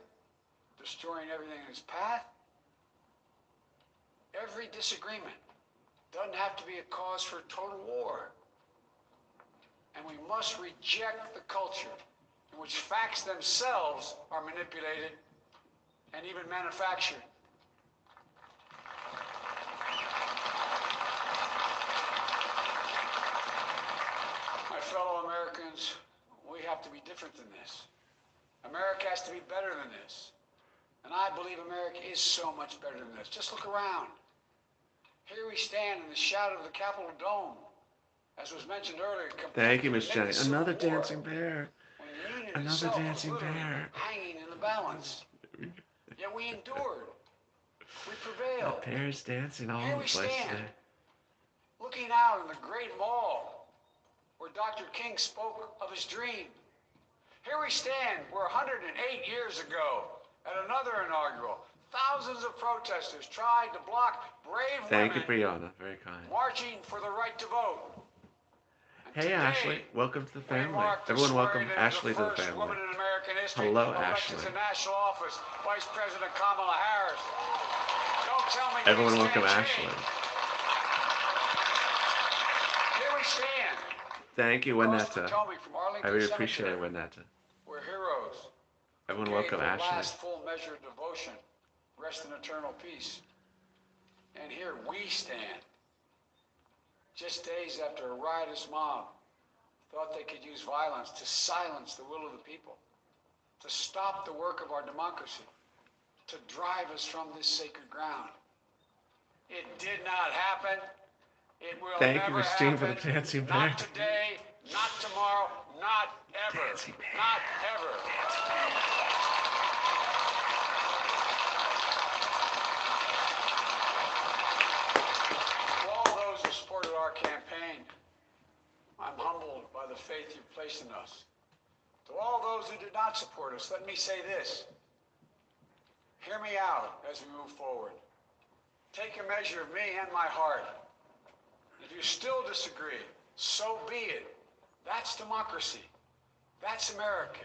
destroying everything in its path. Every disagreement doesn't have to be a cause for total war. And we must reject the culture in which facts themselves are manipulated and even manufactured. My fellow Americans, we have to be different than this. America has to be better than this. And I believe America is so much better than this. Just look around. Here we stand in the shadow of the Capitol Dome. As was mentioned earlier. Thank you, Miss Jenny. Another dancing bear. Another dancing bear. Hanging in the balance. Yet we endured. We prevailed. The bear's dancing all over the place today. Looking out on the great mall where Dr. King spoke of his dream. Here we stand where 108 years ago at another inaugural, thousands of protesters tried to block brave women. Thank you, Brianna. Very kind. Marching for the right to vote. Hey, Ashley. Welcome to the family. Everyone welcome Ashley to the family. Hello, Ashley. To national office, Vice President Kamala Harris. Don't tell me everyone welcome Ashley. Here we stand. Thank you, Across Winetta. Potomac from Arlington I really Cemetery, appreciate it, Winetta. where heroes Everyone gave welcome the Ashley. last full measure of devotion, rest in eternal peace. And here we stand, just days after a riotous mob thought they could use violence to silence the will of the people, to stop the work of our democracy, to drive us from this sacred ground. It did not happen. It will Thank never you, Christine, happen. for the fancy bear. Not today, not tomorrow, not ever. Not ever. To all those who supported our campaign, I'm humbled by the faith you've placed in us. To all those who did not support us, let me say this. Hear me out as we move forward. Take a measure of me and my heart. If you still disagree, so be it. That's democracy. That's America.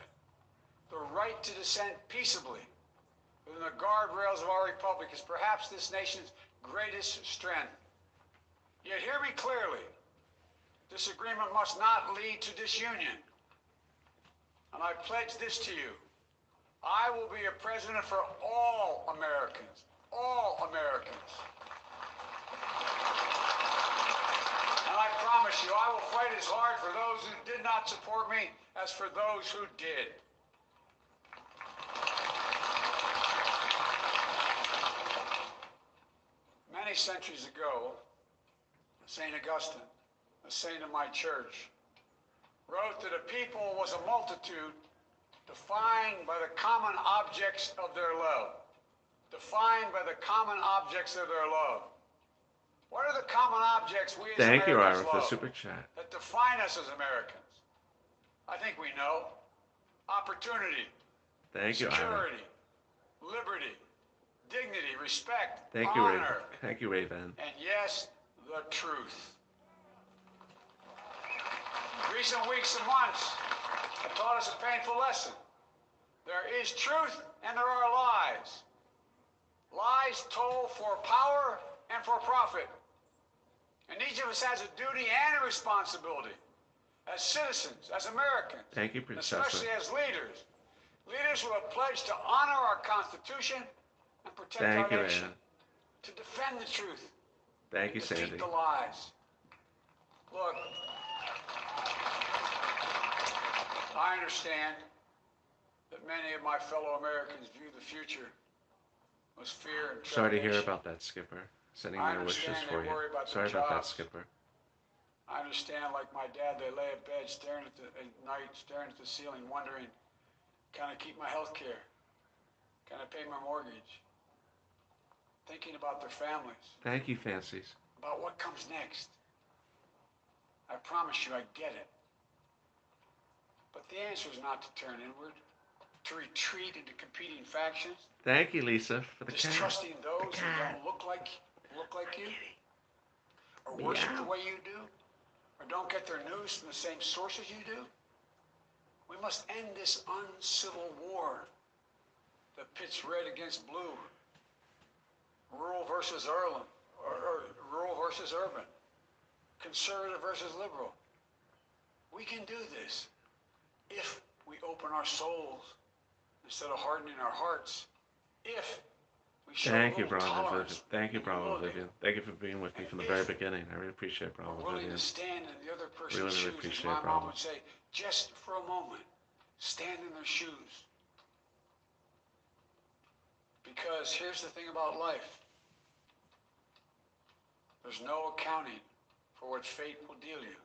The right to dissent peaceably within the guardrails of our republic is perhaps this nation's greatest strength. Yet hear me clearly. Disagreement must not lead to disunion. And I pledge this to you. I will be a president for all Americans. All Americans. And I promise you, I will fight as hard for those who did not support me as for those who did. Many centuries ago, St. Augustine, a saint of my church, wrote that a people was a multitude defined by the common objects of their love. Defined by the common objects of their love. What are the common objects we as Thank you, Americans Ira, for love the super chat. that define us as Americans? I think we know. Opportunity. Thank you, Ira. Security. Liberty. Dignity. Respect. Thank you, Raven. honor. Thank you, Raven. And yes, the truth. Recent weeks and months have taught us a painful lesson. There is truth and there are lies. Lies told for power and for profit. And each of us has a duty and a responsibility as citizens, as Americans. Thank you, Princessa. Especially as leaders. Leaders who have pledged to honor our Constitution and protect Thank you, our nation. Raven. To defend the truth. Thank you, defeat Sandy. the lies. Look, I understand that many of my fellow Americans view the future with fear and Sorry to hear trepidation. about that, Skipper. Sending I my wishes understand for they you. worry about their Sorry about that, jobs. Skipper. I understand, like my dad, they lay in bed staring at night, staring at the ceiling, wondering, can I keep my health care? Can I pay my mortgage? Thinking about their families, Thank you, Fancies. about what comes next. I promise you, I get it. But the answer is not to turn inward, to retreat into competing factions, Thank you, Lisa, for the cat. distrusting those who don't look like you, or worship the way you do, or don't get their news from the same sources you do. We must end this uncivil war that pits red against blue, rural versus urban, or rural versus urban, conservative versus liberal. We can do this if we open our souls instead of hardening our hearts. If we show Thank you, a little Bravo tolerance Vivian. Thank you, and Bravo humility. Vivian. Thank you for being with me from the very beginning. I really appreciate We're Bravo willing Vivian. to stand in the other person's Really, really shoes, as appreciate my it, mom Bravo. would say, just for a moment, stand in their shoes. Because here's the thing about life. There's no accounting for what fate will deal you.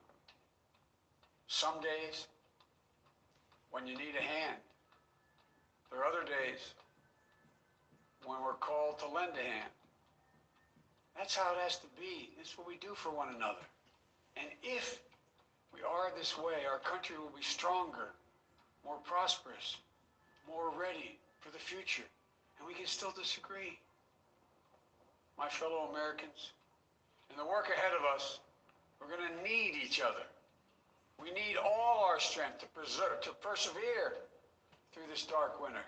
Some days, when you need a hand. There are other days when we're called to lend a hand. That's how it has to be. That's what we do for one another. And if we are this way, our country will be stronger, more prosperous, more ready for the future. And we can still disagree. My fellow Americans, in the work ahead of us, we're going to need each other. We need all our strength to persevere through this dark winter.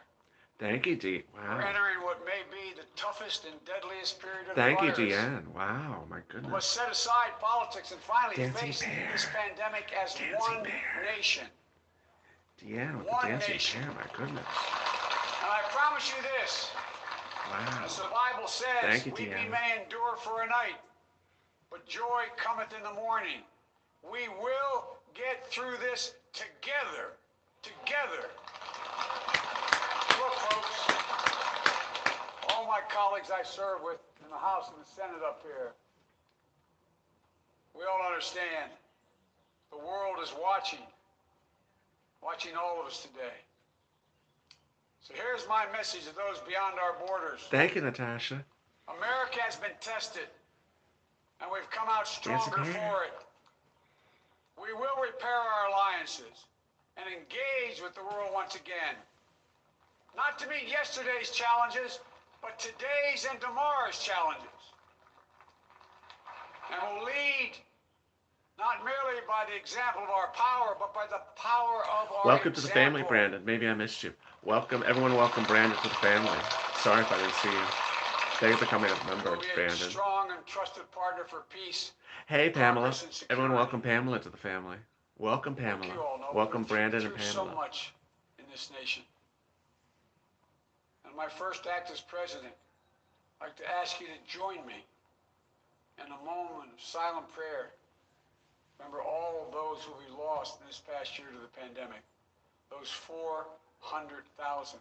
Thank you, Dee. We're Wow. entering what may be the toughest and deadliest period of Thank the you, virus. Deanne. Wow, my We goodness. must set aside politics and finally Dancing face bear. this pandemic as Dancing one bear. nation. Deanne with One the dancing nation. bear, my goodness. And I promise you this, Wow. as the Bible says, Thank you, weeping Deanne. may endure for a night, but joy cometh in the morning. We will get through this together. Together. Look, folks, all my colleagues I serve with in the House and the Senate up here, we all understand the world is watching all of us today. So here's my message to those beyond our borders. Thank you, Natasha. America has been tested, and we've come out stronger Dancing bear. for it. We will repair our alliances and engage with the world once again. Not to meet yesterday's challenges, but today's and tomorrow's challenges. And we'll lead not merely by the example of our power, but by the power of our Welcome to the family, example. Brandon. Maybe I missed you. Welcome, everyone. Welcome Brandon to the family. Sorry if I didn't see you. Thank you for becoming a member, We'll be a Brandon. strong and trusted partner for peace. Hey, Pamela. progress and security. Everyone, welcome Pamela to the family. Welcome, Like you all Pamela. know, Welcome, we've been Brandon and through so Pamela. much in this nation. And my first act as president, I'd like to ask you to join me in a moment of silent prayer. Remember all of those who we lost in this past year to the pandemic. Those 400,000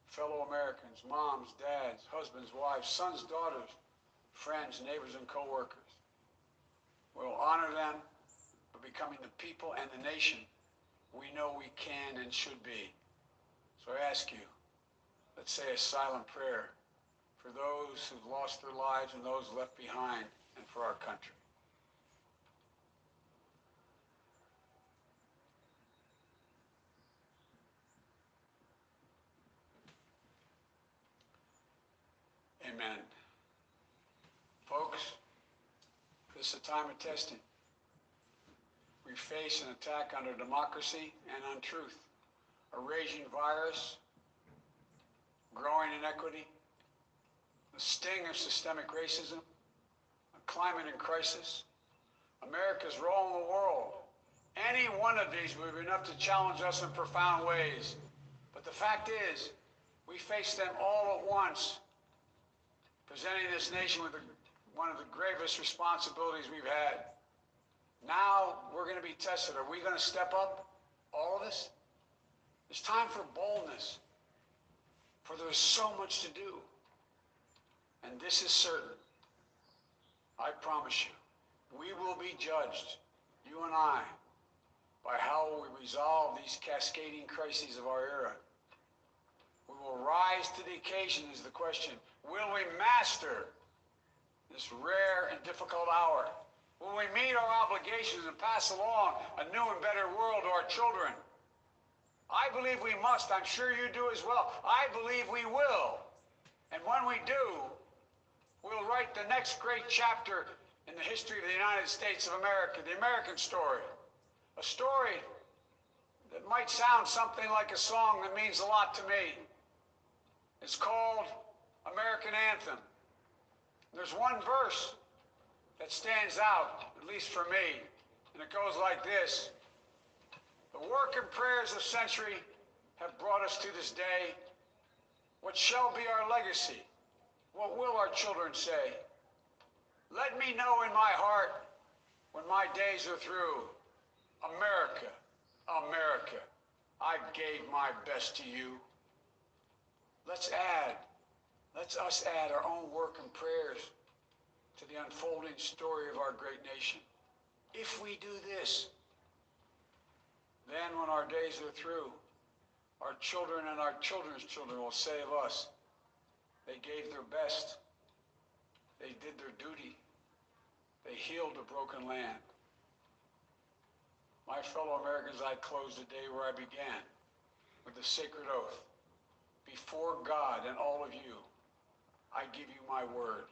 fellow Americans, moms, dads, husbands, wives, sons, daughters, friends, neighbors, and co-workers. We'll honor them by becoming the people and the nation we know we can and should be. So I ask you, let's say a silent prayer for those who've lost their lives and those left behind, and for our country. Amen. Folks, this is a time of testing. We face an attack on our democracy and on truth, a raging virus, growing inequity, the sting of systemic racism, a climate in crisis, America's role in the world. Any one of these would be enough to challenge us in profound ways. But the fact is, we face them all at once, presenting this nation with one of the gravest responsibilities we've had. Now we're going to be tested. Are we going to step up, all of us? It's time for boldness, for there is so much to do. And this is certain. I promise you, we will be judged, you and I, by how we resolve these cascading crises of our era. We will rise to the occasion is the question. Will we master this rare and difficult hour? Will we meet our obligations and pass along a new and better world to our children? I believe we must. I'm sure you do as well. I believe we will. And when we do, we'll write the next great chapter in the history of the United States of America, the American story. A story that might sound something like a song that means a lot to me. It's called American Anthem. There's one verse that stands out, at least for me, and it goes like this. The work and prayers of century have brought us to this day. What shall be our legacy? What will our children say? Let me know in my heart when my days are through. America, America, I gave my best to you. Let's us add our own work and prayers to the unfolding story of our great nation. If we do this, then when our days are through, our children and our children's children will say of us, they gave their best, they did their duty, they healed a broken land. My fellow Americans, I close the day where I began, with the sacred oath. Before God and all of you, I give you my word.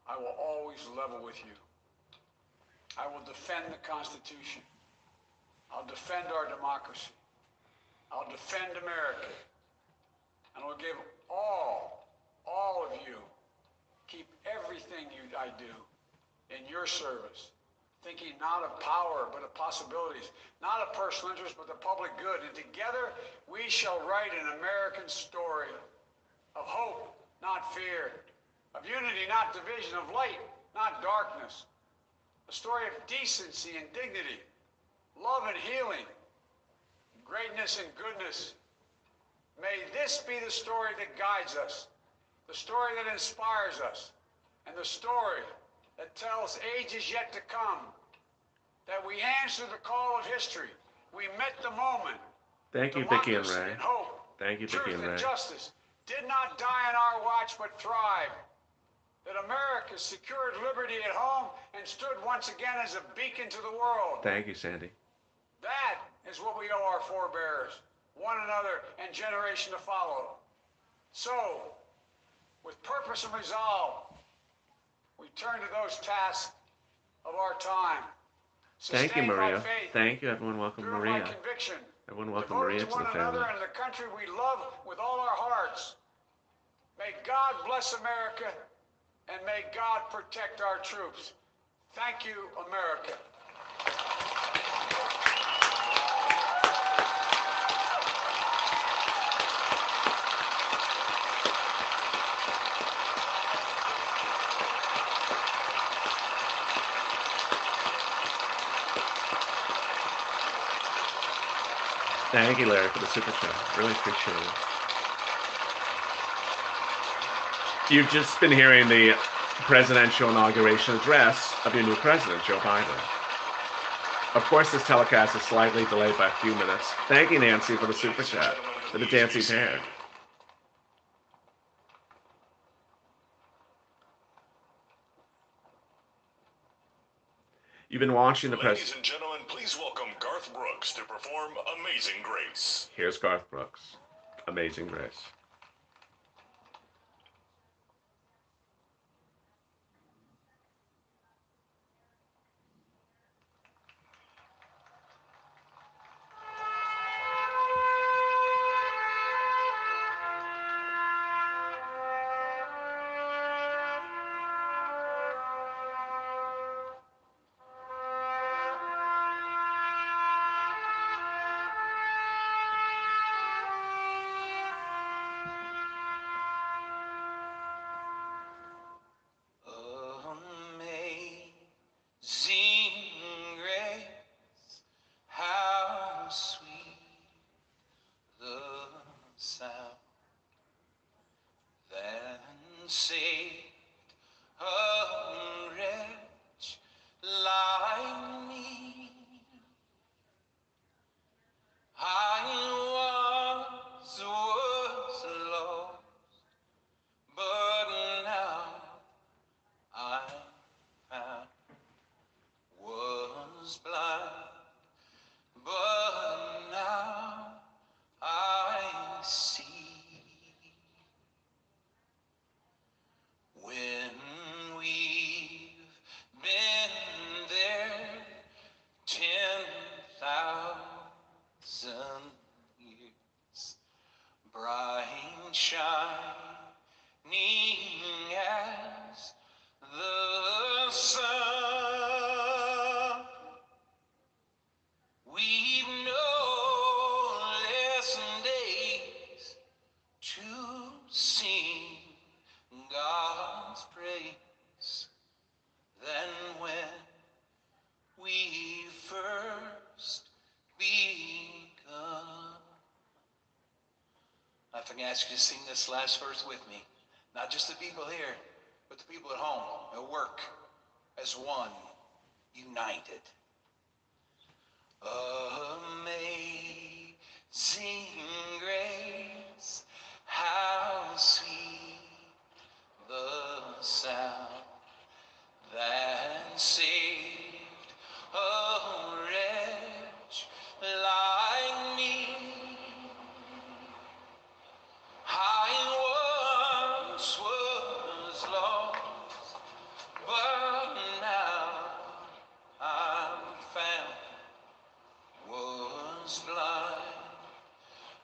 I will always level with you. I will defend the Constitution. I'll defend our democracy. I'll defend America. and will give all of you, keep everything I do in your service, thinking not of power, but of possibilities, not of personal interest, but the public good. And together we shall write an American story of hope, not fear, of unity, not division, of light, not darkness, a story of decency and dignity, love and healing, greatness and goodness. May this be the story that guides us, the story that inspires us, and the story that tells ages yet to come that we answer the call of history. We met the moment. Thank you, Vicky and Democracy Ray. and hope, Thank you, Vicky truth and Ray. and justice did not die on our watch, but thrived. That America secured liberty at home and stood once again as a beacon to the world. Thank you, Sandy. That is what we owe our forebears, one another, and generation to follow. So, with purpose and resolve, we turn to those tasks of our time. Thank you, Sustained by Maria. faith, Thank you, everyone. Welcome, driven Maria. by conviction, Everyone, welcome devoted Maria to to one the another family. and the country we love with all our hearts. May God bless America, and may God protect our troops. Thank you, America. Thank you, Larry, for the super chat. Really appreciate it. You've just been hearing the presidential inauguration address of your new president, Joe Biden. Of course, this telecast is slightly delayed by a few minutes. Thank you, Nancy, for the super chat, for the dancing pair. You've been watching the Ladies and gentlemen, please welcome Garth Brooks to perform Amazing Grace. Here's Garth Brooks, Amazing Grace. If I can ask you to sing this last verse with me, not just the people here, but the people at home, at work, as one, united. Amazing grace, how sweet the sound that saved a wretch like me. I once was lost, but now I'm found. Was blind,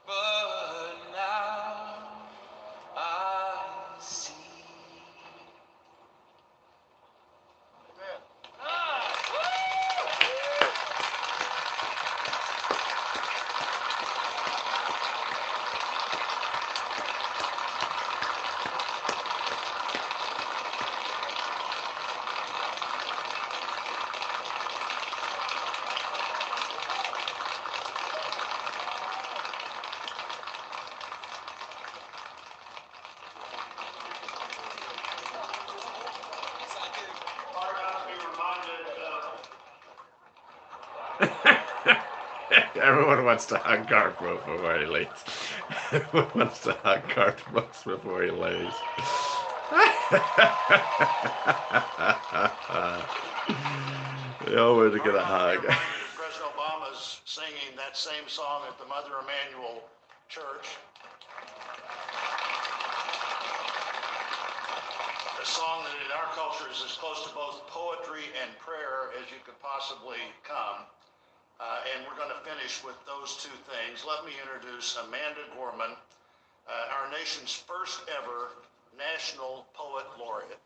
but now Everyone wants to hug Garth Brooks before he leaves. Everyone wants to hug Garth Brooks before he leaves. They all want to get a hug. President Obama's singing that same song at the Mother Emanuel Church. A song that in our culture is as close to both poetry and prayer as you could possibly come. And we're going to finish with those two things. Let me introduce Amanda Gorman, our nation's first ever National Poet Laureate.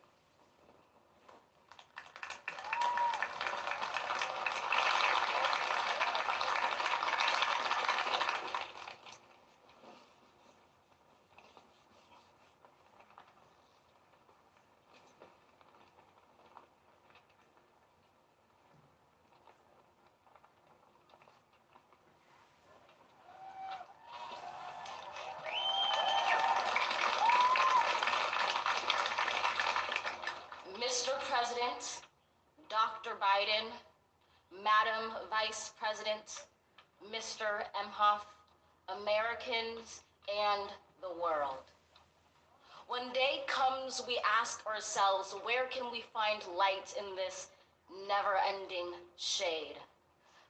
Mr. President, Dr. Biden, Madam Vice President, Mr. Emhoff, Americans, and the world. When day comes, we ask ourselves, where can we find light in this never-ending shade?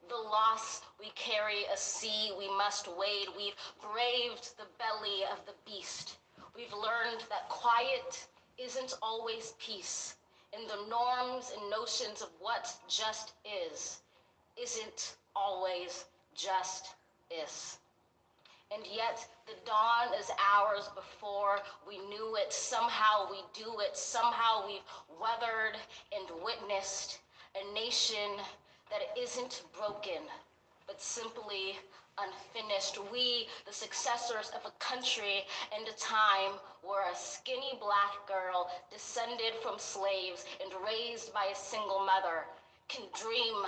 The loss we carry, a sea we must wade. We've braved the belly of the beast. We've learned that quiet isn't always peace. In the norms and notions of what just isn't always just is. And yet the dawn is ours before we knew it. Somehow we do it. Somehow we've weathered and witnessed a nation that isn't broken, but simply unfinished. We, the successors of a country and a time where a skinny black girl descended from slaves and raised by a single mother can dream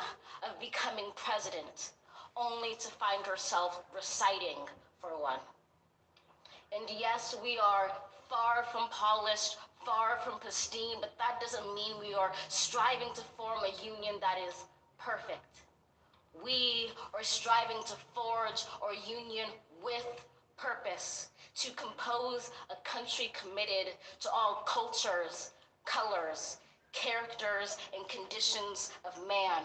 of becoming president, only to find herself reciting for one. And yes, we are far from polished, far from pristine, but that doesn't mean we are striving to form a union that is perfect. We are striving to forge our union with purpose, to compose a country committed to all cultures, colors, characters, and conditions of man.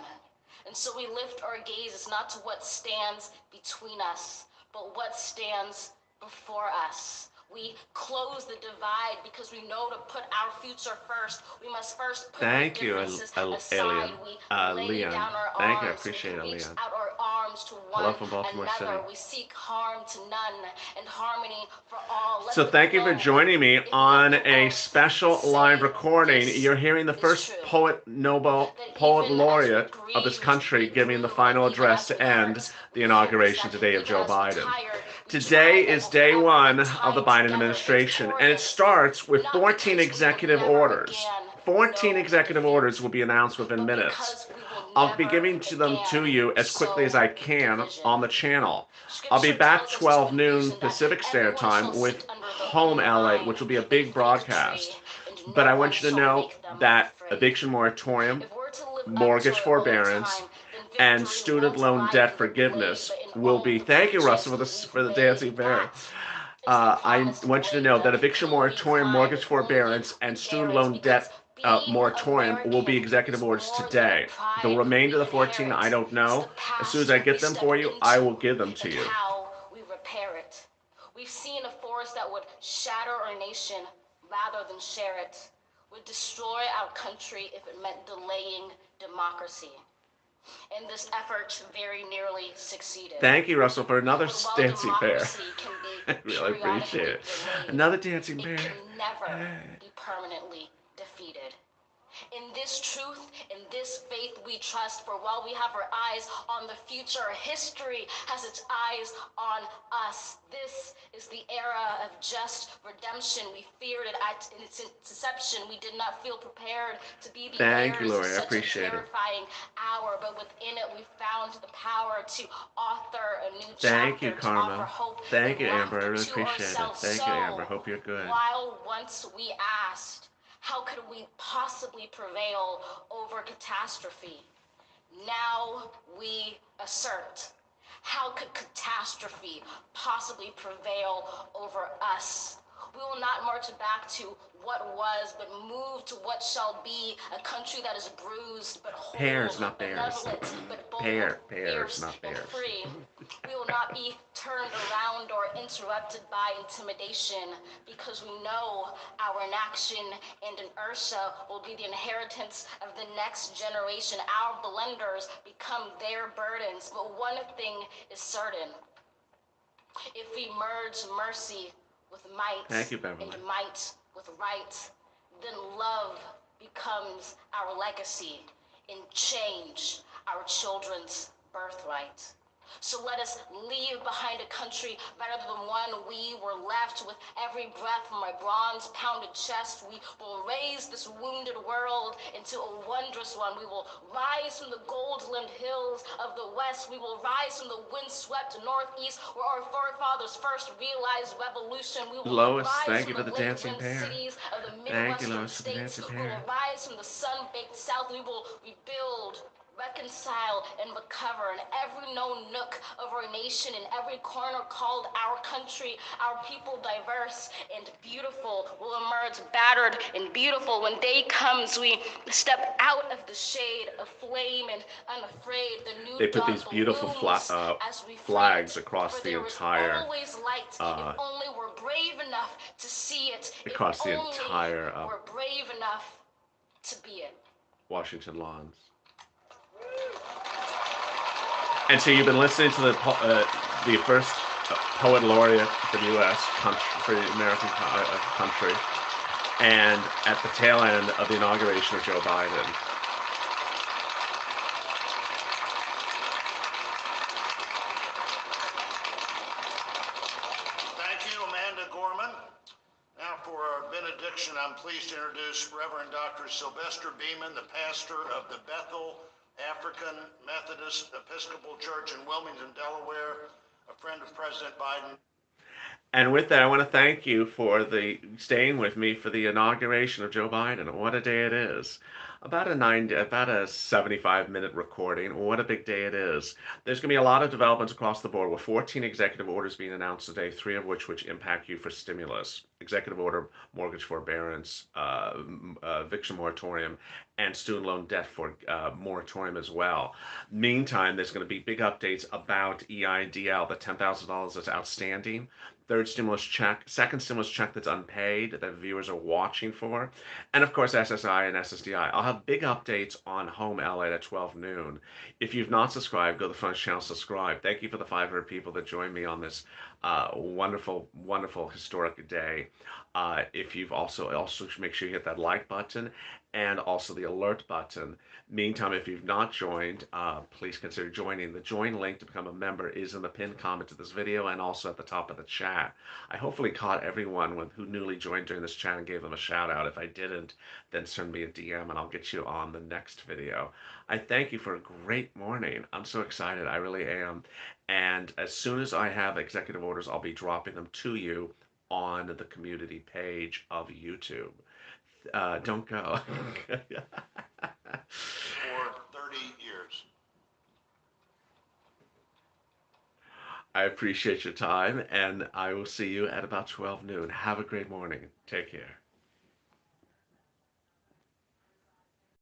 And so we lift our gazes not to what stands between us, but what stands before us. We close the divide because we know to put our future first. We must first put Thank the you, differences Alien. aside. We lay Leon. down our Thank you, I arms. appreciate it, We reach Leon. out our arms to one Hello from Baltimore another. City. We seek harm to none and harmony for all. Let So the thank you for glow joining me if on nothing a else, special say live recording. this You're hearing the is first true. poet Nobel That poet even as we laureate of this grieve country to be giving the true, final even address as to we end hurt, the we inauguration fix that. today of Even Joe as we Biden. tire, we Today try is that day we'll one have of the time Biden together, administration, and it victorious. starts with Not 14 because we will executive never orders. again 14 know executive defeat, orders will be announced within but minutes. because we will I'll be never giving them to again you as quickly as sow I can division. on the channel. I'll be Scripture back tells us 12 to noon envision that Pacific Standard everyone shall Time with sit under the Home LA, vine which will be a and big fig broadcast. tree, and But no I one want you to shall know make them that afraid. eviction moratorium, If we're to live up mortgage to our old forbearance, time, then and victory student won't loan lie debt in the blade, forgiveness but in will all be. the Thank you, pledges Russell, for the we've dancing made. bear. That is the I promised want you to blade, know that the eviction hill we moratorium, climb, mortgage if only forbearance, we and dare student it, loan because debt being moratorium will be American executive is orders more than today. a pride The remainder we of the 14, inherit. I don't It's know. the past As soon as I get we them step for you, I will into give them to and you. how we repair it. We've seen a force that would shatter our nation rather than share it, would destroy our country if it meant delaying democracy. And this effort very nearly succeeded. Thank you, Russell, for another But while dancing bear. democracy can be I really appreciate it. delayed, Another dancing it bear. can never be permanently defeated. In this truth, in this faith we trust, for while we have our eyes on the future, history has its eyes on us. This is the era of just redemption. We feared it at its inception. We did not feel prepared to be the Thank you, heirs of Lori. I such a appreciate it. terrifying hour, but within it we found the power to author a new Thank chapter, you, to Karma. offer hope Thank and you, Amber. I laughter really to appreciate it. ourselves. Thank you, Amber. So, Hope you're good. while once we asked, how could we possibly prevail over catastrophe? Now we assert, How could catastrophe possibly prevail over us? We will not march back to what was, but move to what shall be, a country that is bruised but whole, Pears, not bears. benevolent but bold, Pears, fierce not and bears. free. We will not be turned around or interrupted by intimidation, because we know our inaction and inertia will be the inheritance of the next generation. Our blunders become their burdens, but one thing is certain. If we merge mercy with might, Thank you, Beverly. and might with right, then love becomes our legacy, and change our children's birthright. So let us leave behind a country better than the one we were left. With every breath from my bronze-pounded chest, we will raise this wounded world into a wondrous one. We will rise from the gold-limbed hills of the west. We will rise from the wind-swept northeast, where our forefathers first realized revolution. We will Lois, rise thank you from for the the dancing lake-rimmed pear. cities of the Thank you, Midwestern Lois, for the states. dancing We will pear. rise from the sun-baked south. We will rebuild, reconcile, and recover in every known nook of our nation, in every corner called our country. Our people, diverse and beautiful, will emerge battered and beautiful. When day comes, we step out of the shade of flame and unafraid. The new They put dawn these beautiful blooms as we flags fight. across For the there is entire always light, if only we're brave enough to see it. across if the only entire we're brave enough to be it. Washington lawns. And so you've been listening to the first poet laureate for the U.S. for the American country, and at the tail end of the inauguration of Joe Biden. Thank you, Amanda Gorman. Now for our benediction, I'm pleased to introduce Reverend Dr. Sylvester Beeman, the pastor of the Bethel African Methodist Episcopal Church in Wilmington, Delaware, a friend of President Biden. And with that, I want to thank you for staying with me for the inauguration of Joe Biden. What a day it is. About a 75-minute recording. What a big day it is. There's going to be a lot of developments across the board, with 14 executive orders being announced today, 3 of which impact you for stimulus. Executive order, mortgage forbearance, eviction moratorium, and student loan debt for moratorium as well. Meantime, there's going to be big updates about EIDL, the $10,000 that's outstanding. Third stimulus check, second stimulus check that's unpaid that viewers are watching for, and of course SSI and SSDI. I'll have big updates on Home LA at 12 noon. If you've not subscribed, go to the front channel, subscribe. Thank you for the 500 people that joined me on this wonderful, wonderful historic day. If you've also make sure you hit that like button and also the alert button. Meantime, if you've not joined, please consider joining. The join link to become a member is in the pinned comment to this video and also at the top of the chat. I hopefully caught everyone who newly joined during this chat and gave them a shout out. If I didn't, then send me a DM and I'll get you on the next video. I thank you for a great morning. I'm so excited. I really am. And as soon as I have executive orders, I'll be dropping them to you on the community page of YouTube. Don't go. For 30 years. I appreciate your time, and I will see you at about 12 noon. Have a great morning. Take care.